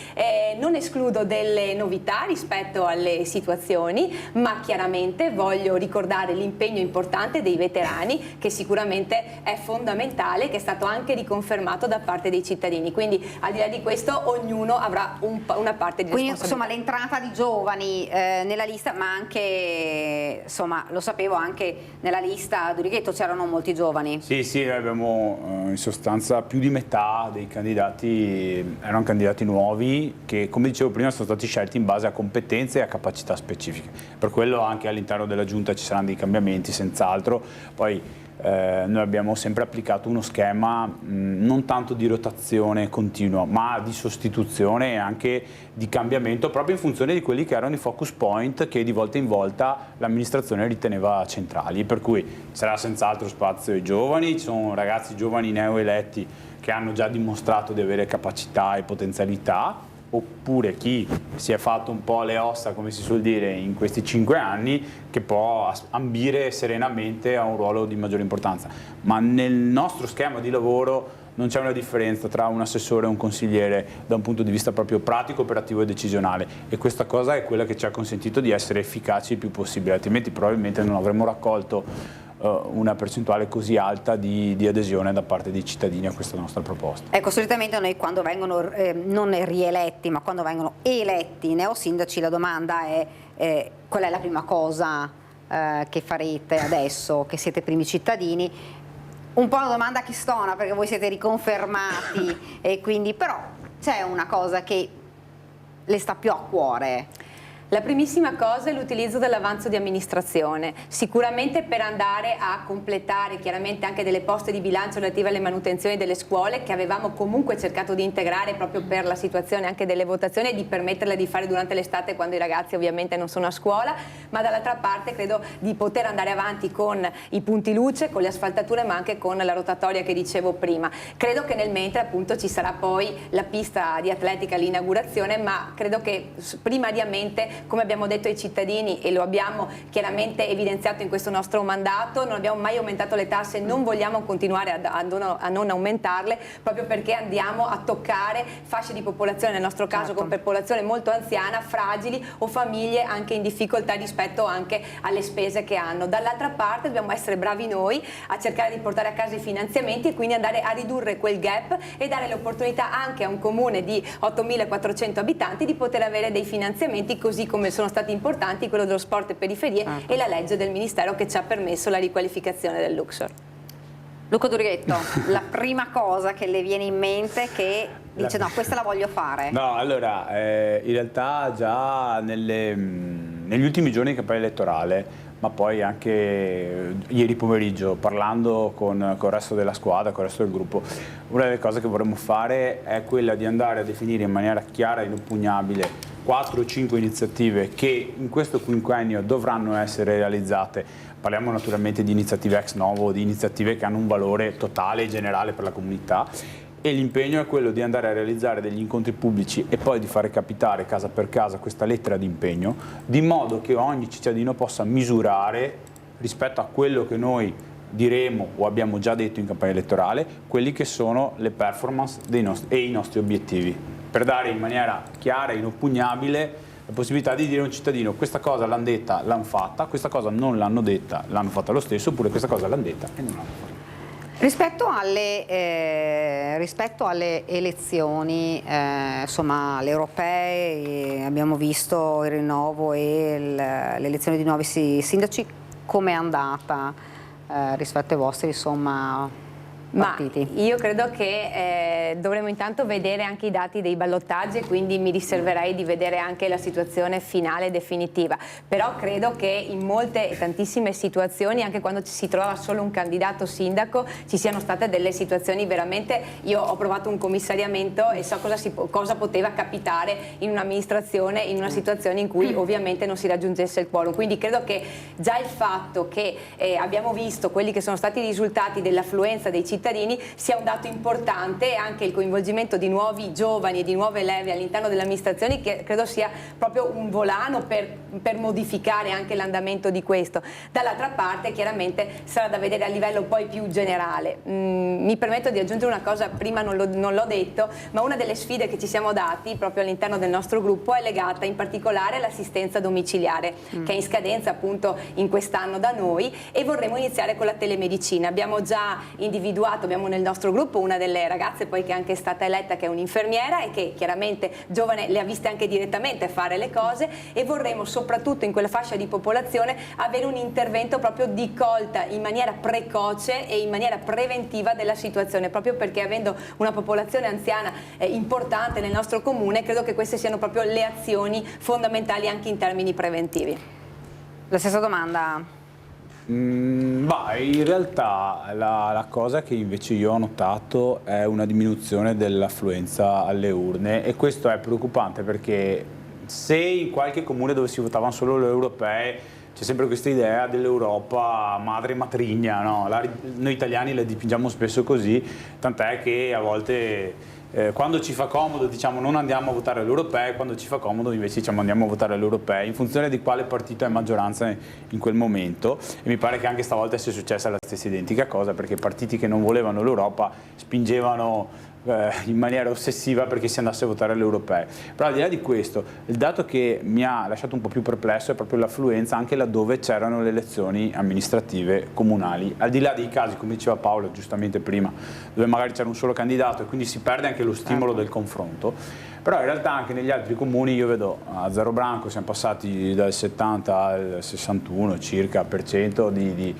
non escludo delle novità rispetto alle situazioni, ma chiaramente voglio ricordare l'impegno importante dei veterani che sicuramente è fondamentale, che è stato anche riconfermato da parte dei cittadini, quindi al di là di questo ognuno avrà una parte di responsabilità. Quindi insomma l'entrata di giovani nella lista, ma anche insomma lo sapevo anche nella lista Durighetto c'erano molti giovani. Sì, abbiamo in sostanza più di metà dei candidati erano candidati nuovi che, come dicevo prima, sono stati scelti in base a competenze e a capacità specifiche. Per quello anche all'interno della giunta ci saranno dei cambiamenti senz'altro. Poi noi abbiamo sempre applicato uno schema non tanto di rotazione continua ma di sostituzione e anche di cambiamento proprio in funzione di quelli che erano i focus point che di volta in volta l'amministrazione riteneva centrali, per cui sarà senz'altro spazio ai giovani, ci sono ragazzi giovani neoeletti che hanno già dimostrato di avere capacità e potenzialità, oppure chi si è fatto un po' le ossa, come si suol dire, in questi 5 anni, che può ambire serenamente a un ruolo di maggiore importanza. Ma nel nostro schema di lavoro non c'è una differenza tra un assessore e un consigliere da un punto di vista proprio pratico, operativo e decisionale, e questa cosa è quella che ci ha consentito di essere efficaci il più possibile, altrimenti probabilmente non avremmo raccolto una percentuale così alta di adesione da parte dei cittadini a questa nostra proposta. Ecco, solitamente noi quando vengono non rieletti ma quando vengono eletti neosindaci la domanda è qual è la prima cosa che farete adesso che siete primi cittadini? Un po' una domanda che stona perché voi siete riconfermati e quindi però c'è una cosa che le sta più a cuore. La primissima cosa è l'utilizzo dell'avanzo di amministrazione, sicuramente per andare a completare chiaramente anche delle poste di bilancio relative alle manutenzioni delle scuole che avevamo comunque cercato di integrare proprio per la situazione anche delle votazioni e di permetterle di fare durante l'estate quando i ragazzi ovviamente non sono a scuola, ma dall'altra parte credo di poter andare avanti con i punti luce, con le asfaltature ma anche con la rotatoria che dicevo prima. Credo che nel mentre appunto ci sarà poi la pista di atletica all'inaugurazione, ma credo che primariamente, come abbiamo detto ai cittadini e lo abbiamo chiaramente evidenziato in questo nostro mandato, non abbiamo mai aumentato le tasse, non vogliamo continuare a non aumentarle proprio perché andiamo a toccare fasce di popolazione, nel nostro caso con popolazione molto anziana, fragili o famiglie anche in difficoltà rispetto anche alle spese che hanno. Dall'altra parte dobbiamo essere bravi noi a cercare di portare a casa i finanziamenti e quindi andare a ridurre quel gap e dare l'opportunità anche a un comune di 8.400 abitanti di poter avere dei finanziamenti così come sono stati importanti quello dello sport e periferie e la legge del Ministero che ci ha permesso la riqualificazione del Luxor. Luca Durighetto, la prima cosa che le viene in mente che dice no, questa la voglio fare. No, allora, in realtà già negli ultimi giorni di campagna elettorale, ma poi anche ieri pomeriggio parlando con il resto della squadra, con il resto del gruppo, una delle cose che vorremmo fare è quella di andare a definire in maniera chiara e inoppugnabile 4 o 5 iniziative che in questo quinquennio dovranno essere realizzate. Parliamo naturalmente di iniziative ex novo, di iniziative che hanno un valore totale e generale per la comunità, e l'impegno è quello di andare a realizzare degli incontri pubblici e poi di fare capitare casa per casa questa lettera di impegno, di modo che ogni cittadino possa misurare rispetto a quello che noi diremo o abbiamo già detto in campagna elettorale, quelli che sono le performance e i nostri obiettivi, per dare in maniera chiara e inoppugnabile la possibilità di dire a un cittadino questa cosa l'hanno detta, l'hanno fatta, questa cosa non l'hanno detta, l'hanno fatta lo stesso, oppure questa cosa l'hanno detta e non l'hanno fatta. Rispetto alle elezioni, insomma, le europee, abbiamo visto il rinnovo e l'elezione di nuovi sindaci, come è andata rispetto ai vostri, insomma, partiti? Ma io credo che dovremo intanto vedere anche i dati dei ballottaggi e quindi mi riserverei di vedere anche la situazione finale definitiva, però credo che in molte e tantissime situazioni, anche quando si trova solo un candidato sindaco, ci siano state delle situazioni veramente, io ho provato un commissariamento e so cosa poteva capitare in un'amministrazione, in una situazione in cui ovviamente non si raggiungesse il quorum, quindi credo che già il fatto che abbiamo visto quelli che sono stati i risultati dell'affluenza dei cittadini sia un dato importante, e anche il coinvolgimento di nuovi giovani e di nuove leve all'interno delle amministrazioni, che credo sia proprio un volano per modificare anche l'andamento di questo. Dall'altra parte chiaramente sarà da vedere a livello poi più generale. Mi permetto di aggiungere una cosa, prima non l'ho detto, ma una delle sfide che ci siamo dati proprio all'interno del nostro gruppo è legata in particolare all'assistenza domiciliare, che è in scadenza appunto in quest'anno da noi, e vorremmo iniziare con la telemedicina. Abbiamo già individuato, abbiamo nel nostro gruppo una delle ragazze poi che è anche stata eletta, che è un'infermiera e che chiaramente giovane le ha viste anche direttamente fare le cose, e vorremmo soprattutto in quella fascia di popolazione avere un intervento proprio di colta in maniera precoce e in maniera preventiva della situazione, proprio perché avendo una popolazione anziana importante nel nostro comune, credo che queste siano proprio le azioni fondamentali anche in termini preventivi. La stessa domanda. In realtà la cosa che invece io ho notato è una diminuzione dell'affluenza alle urne, e questo è preoccupante, perché se in qualche comune dove si votavano solo le europee c'è sempre questa idea dell'Europa madre matrigna, no? Noi italiani la dipingiamo spesso così, tant'è che a volte quando ci fa comodo diciamo non andiamo a votare alle europee, quando ci fa comodo invece diciamo andiamo a votare alle europee, in funzione di quale partito è maggioranza in quel momento. E mi pare che anche stavolta sia successa la stessa identica cosa, perché partiti che non volevano l'Europa spingevano in maniera ossessiva perché si andasse a votare alle europee. Però al di là di questo, il dato che mi ha lasciato un po' più perplesso è proprio l'affluenza anche laddove c'erano le elezioni amministrative comunali, al di là dei casi, come diceva Paolo giustamente prima, dove magari c'era un solo candidato e quindi si perde anche lo stimolo del confronto. Però in realtà anche negli altri comuni io vedo a Zero Branco siamo passati dal 70 al 61 circa per cento di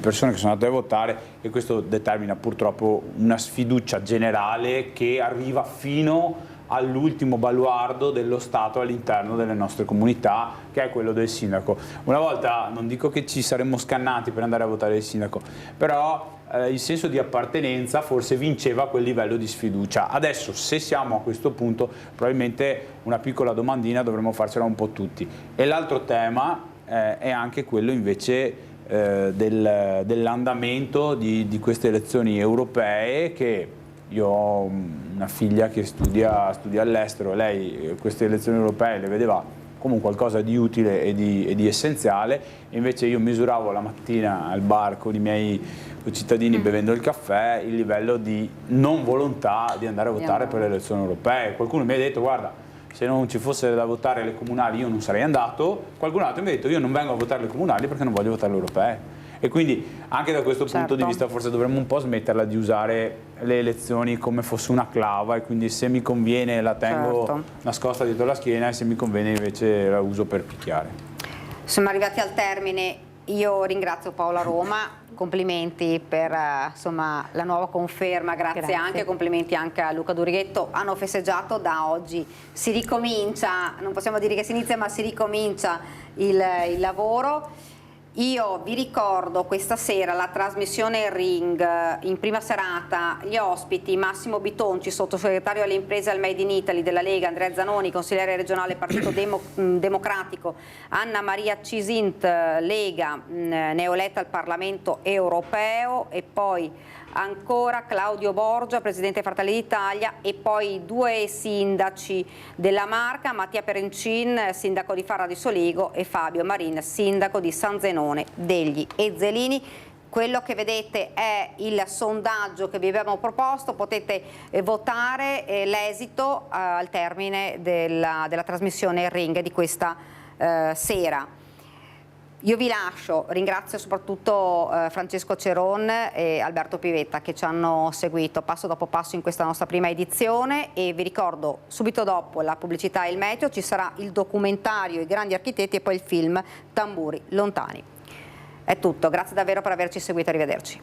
persone che sono andate a votare, e questo determina purtroppo una sfiducia generale che arriva fino all'ultimo baluardo dello Stato all'interno delle nostre comunità, che è quello del sindaco. Una volta, non dico che ci saremmo scannati per andare a votare il sindaco, però il senso di appartenenza forse vinceva quel livello di sfiducia. Adesso, se siamo a questo punto, probabilmente una piccola domandina dovremmo farcela un po' tutti. E l'altro tema è anche quello invece dell'andamento di queste elezioni europee, che io ho una figlia che studia all'estero, lei queste elezioni europee le vedeva come qualcosa di utile e di essenziale, e invece io misuravo la mattina al bar con i miei cittadini bevendo il caffè il livello di non volontà di andare a votare per le elezioni europee. Qualcuno mi ha detto guarda, se non ci fosse da votare le comunali io non sarei andato, qualcun altro mi ha detto io non vengo a votare le comunali perché non voglio votare le europee. E quindi anche da questo punto di vista forse dovremmo un po' smetterla di usare le elezioni come fosse una clava, e quindi se mi conviene la tengo nascosta dietro la schiena e se mi conviene invece la uso per picchiare. Siamo arrivati al termine, io ringrazio Paola Roma, complimenti per insomma, la nuova conferma, grazie anche, complimenti anche a Luca Durighetto. Hanno festeggiato, da oggi si ricomincia, non possiamo dire che si inizia ma si ricomincia il lavoro. Io vi ricordo questa sera la trasmissione Ring, in prima serata gli ospiti Massimo Bitonci, sottosegretario alle imprese al Made in Italy della Lega, Andrea Zanoni, consigliere regionale Partito Democratico, Anna Maria Cisint, Lega, neoeletta al Parlamento europeo, e poi ancora Claudio Borgia, presidente Fratelli d'Italia, e poi due sindaci della Marca, Mattia Perencin, sindaco di Farra di Soligo, e Fabio Marin, sindaco di San Zenone degli Ezzelini. Quello che vedete è il sondaggio che vi abbiamo proposto, potete votare l'esito al termine della trasmissione Ring di questa sera. Io vi lascio, ringrazio soprattutto Francesco Ceron e Alberto Pivetta che ci hanno seguito passo dopo passo in questa nostra prima edizione, e vi ricordo subito dopo la pubblicità e il meteo ci sarà il documentario I grandi architetti e poi il film Tamburi lontani. È tutto, grazie davvero per averci seguito, arrivederci.